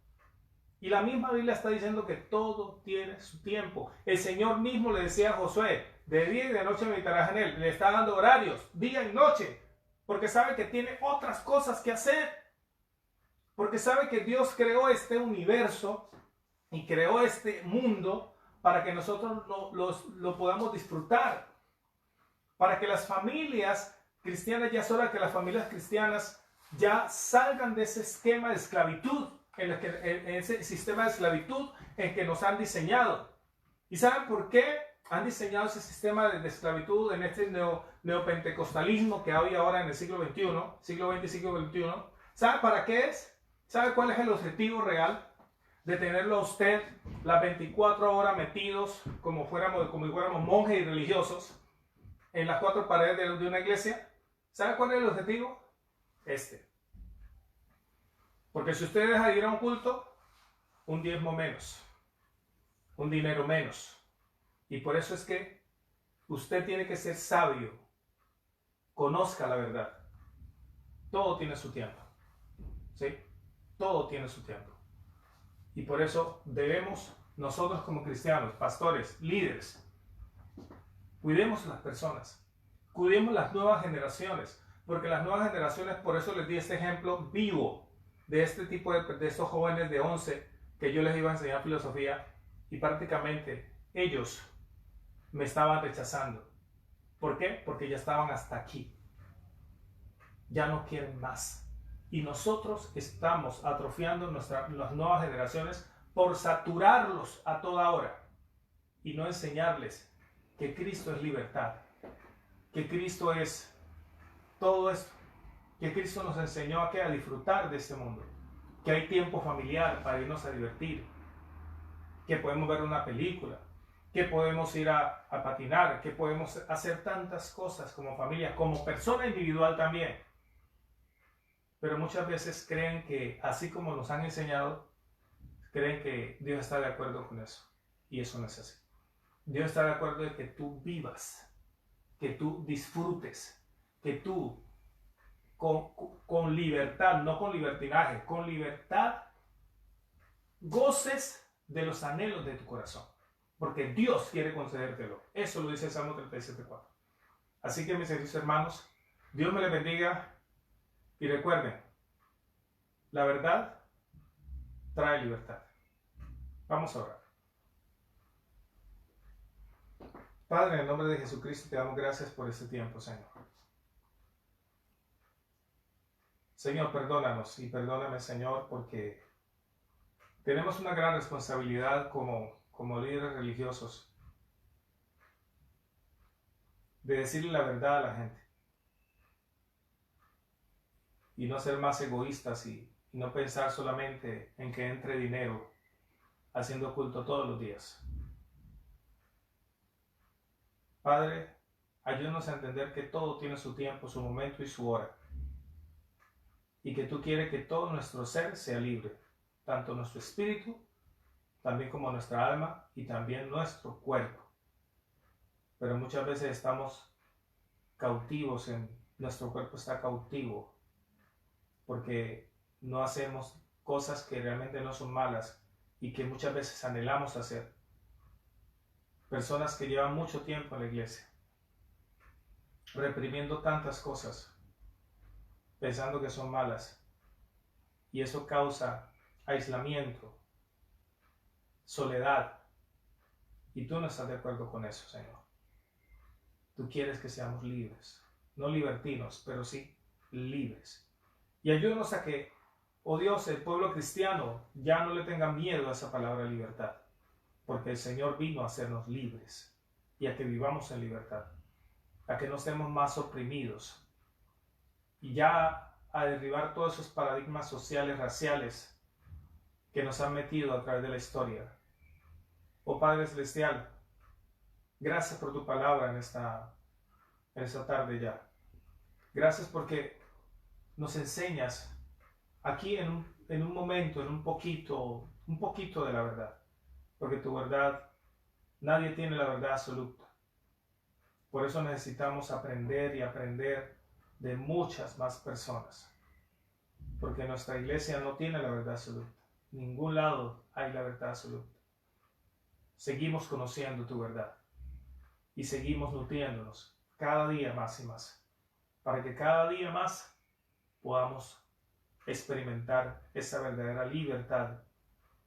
Y la misma Biblia está diciendo que todo tiene su tiempo. El Señor mismo le decía a Josué, de día y de noche meditarás en él. Le está dando horarios, día y noche, porque sabe que tiene otras cosas que hacer. Porque sabe que Dios creó este universo y creó este mundo para que nosotros lo podamos disfrutar. Para que las familias cristianas, ya es hora que las familias cristianas ya salgan de ese esquema de esclavitud, en ese sistema de esclavitud en que nos han diseñado. ¿Y saben por qué han diseñado ese sistema de esclavitud en este neopentecostalismo que hay ahora en el siglo XXI, siglo XX y siglo XXI? ¿Saben para qué es? ¿Sabe cuál es el objetivo real? De tenerlo a usted las 24 horas metidos como si fuéramos monjes y religiosos en las cuatro paredes de una iglesia. ¿Sabe cuál es el objetivo? Porque si usted deja de ir a un culto, un diezmo menos, un dinero menos. Y por eso es que usted tiene que ser sabio, conozca la verdad. Todo tiene su tiempo, ¿sí? Todo tiene su tiempo. Y por eso debemos, nosotros como cristianos, pastores, líderes, cuidemos a las personas, cuidemos las nuevas generaciones, porque las nuevas generaciones, por eso les di este ejemplo vivo de este tipo de estos jóvenes de 11 que yo les iba a enseñar filosofía y prácticamente ellos me estaban rechazando. ¿Por qué? Porque ya estaban hasta aquí. Ya no quieren más. Y nosotros estamos atrofiando las nuevas generaciones por saturarlos a toda hora y no enseñarles que Cristo es libertad, que Cristo es todo esto, que Cristo nos enseñó a disfrutar de este mundo, que hay tiempo familiar para irnos a divertir, que podemos ver una película, que podemos ir a patinar, que podemos hacer tantas cosas como familia, como persona individual también. Pero muchas veces creen que, así como nos han enseñado, creen que Dios está de acuerdo con eso. Y eso no es así. Dios está de acuerdo de que tú vivas, que tú disfrutes, que tú con libertad, no con libertinaje, con libertad goces de los anhelos de tu corazón. Porque Dios quiere concedértelo. Eso lo dice el Salmo 37:4. Así que mis queridos hermanos, Dios me les bendiga. Y recuerden, la verdad trae libertad. Vamos a orar. Padre, en el nombre de Jesucristo te damos gracias por este tiempo, Señor. Señor, perdónanos y perdóname, Señor, porque tenemos una gran responsabilidad como líderes religiosos de decirle la verdad a la gente. Y no ser más egoístas y no pensar solamente en que entre dinero haciendo culto todos los días. Padre, ayúdanos a entender que todo tiene su tiempo, su momento y su hora. Y que tú quieres que todo nuestro ser sea libre, tanto nuestro espíritu, también como nuestra alma y también nuestro cuerpo. Pero muchas veces estamos cautivos, nuestro cuerpo está cautivo porque no hacemos cosas que realmente no son malas y que muchas veces anhelamos hacer. Personas que llevan mucho tiempo en la iglesia, reprimiendo tantas cosas, pensando que son malas, y eso causa aislamiento, soledad, y tú no estás de acuerdo con eso, Señor. Tú quieres que seamos libres, no libertinos, pero sí libres. Y ayúdanos a que, oh Dios, el pueblo cristiano ya no le tenga miedo a esa palabra libertad, porque el Señor vino a hacernos libres y a que vivamos en libertad, a que no estemos más oprimidos y ya a derribar todos esos paradigmas sociales, raciales que nos han metido a través de la historia. Oh Padre Celestial, gracias por tu palabra en esta tarde ya. Gracias porque nos enseñas aquí en un momento, en un poquito de la verdad. Porque tu verdad Nadie tiene la verdad absoluta. Por eso necesitamos aprender y aprender de muchas más personas. Porque nuestra iglesia no tiene la verdad absoluta. En ningún lado hay la verdad absoluta. Seguimos conociendo tu verdad. Y seguimos nutriéndonos cada día más y más. Para que cada día más podamos experimentar esa verdadera libertad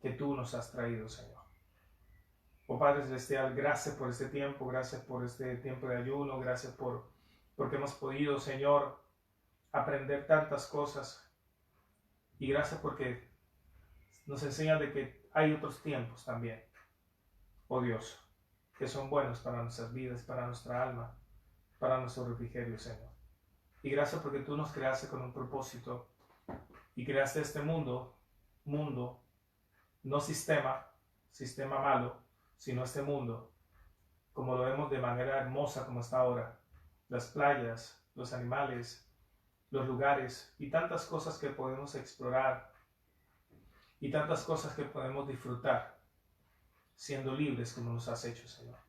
que tú nos has traído, Señor. Oh Padre Celestial, gracias por este tiempo, gracias por este tiempo de ayuno, gracias porque hemos podido, Señor, aprender tantas cosas. Y gracias porque nos enseñas de que hay otros tiempos también, oh Dios, que son buenos para nuestras vidas, para nuestra alma, para nuestro refrigerio, Señor. Y gracias porque tú nos creaste con un propósito y creaste este mundo, no sistema malo, sino este mundo, como lo vemos de manera hermosa como está ahora. Las playas, los animales, los lugares y tantas cosas que podemos explorar y tantas cosas que podemos disfrutar siendo libres como nos has hecho, Señor.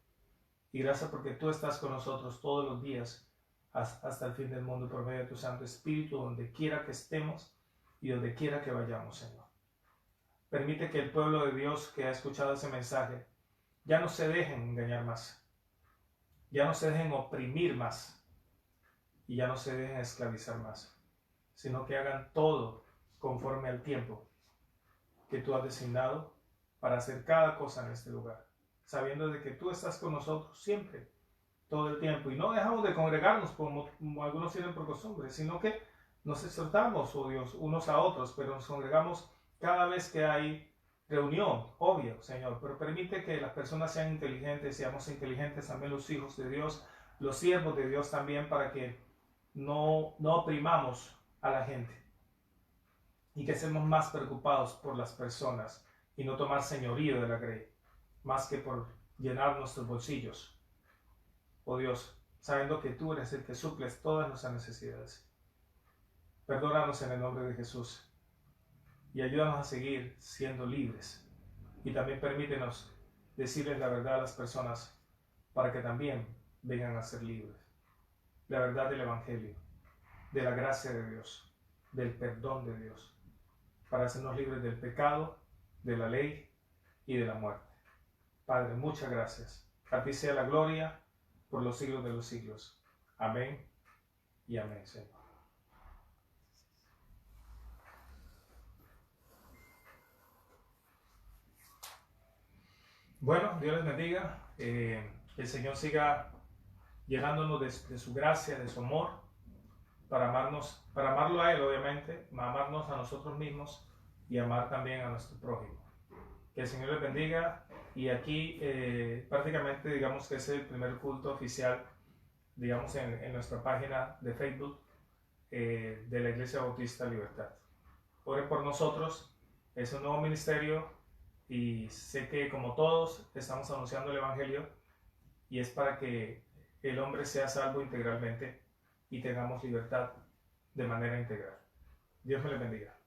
Y gracias porque tú estás con nosotros todos los días hasta el fin del mundo por medio de tu Santo Espíritu, donde quiera que estemos y donde quiera que vayamos, Señor. Permite que el pueblo de Dios que ha escuchado ese mensaje ya no se dejen engañar más, ya no se dejen oprimir más y ya no se dejen esclavizar más, sino que hagan todo conforme al tiempo que tú has designado para hacer cada cosa en este lugar, sabiendo de que tú estás con nosotros siempre, todo el tiempo, y no dejamos de congregarnos como algunos tienen por costumbre, sino que nos exhortamos, oh Dios, unos a otros, pero nos congregamos cada vez que hay reunión, obvio, Señor, pero permite que las personas sean inteligentes, seamos inteligentes también los hijos de Dios, los siervos de Dios también, para que no oprimamos a la gente y que estemos más preocupados por las personas y no tomar señorío de la grey, más que por llenar nuestros bolsillos. Oh Dios, sabiendo que tú eres el que suples todas nuestras necesidades. Perdónanos en el nombre de Jesús y ayúdanos a seguir siendo libres. Y también permítenos decirles la verdad a las personas para que también vengan a ser libres. La verdad del Evangelio, de la gracia de Dios, del perdón de Dios, para hacernos libres del pecado, de la ley y de la muerte. Padre, muchas gracias. A ti sea la gloria por los siglos de los siglos. Amén y amén, Señor. Bueno, Dios les bendiga. El Señor siga llenándonos de su gracia, de su amor, para amarlo a Él, obviamente, amarnos a nosotros mismos y amar también a nuestro prójimo. Que el Señor les bendiga. Y aquí prácticamente digamos que es el primer culto oficial, digamos, en nuestra página de Facebook de la Iglesia Bautista Libertad. Oren por nosotros, es un nuevo ministerio y sé que como todos estamos anunciando el Evangelio y es para que el hombre sea salvo integralmente y tengamos libertad de manera integral. Dios me les bendiga.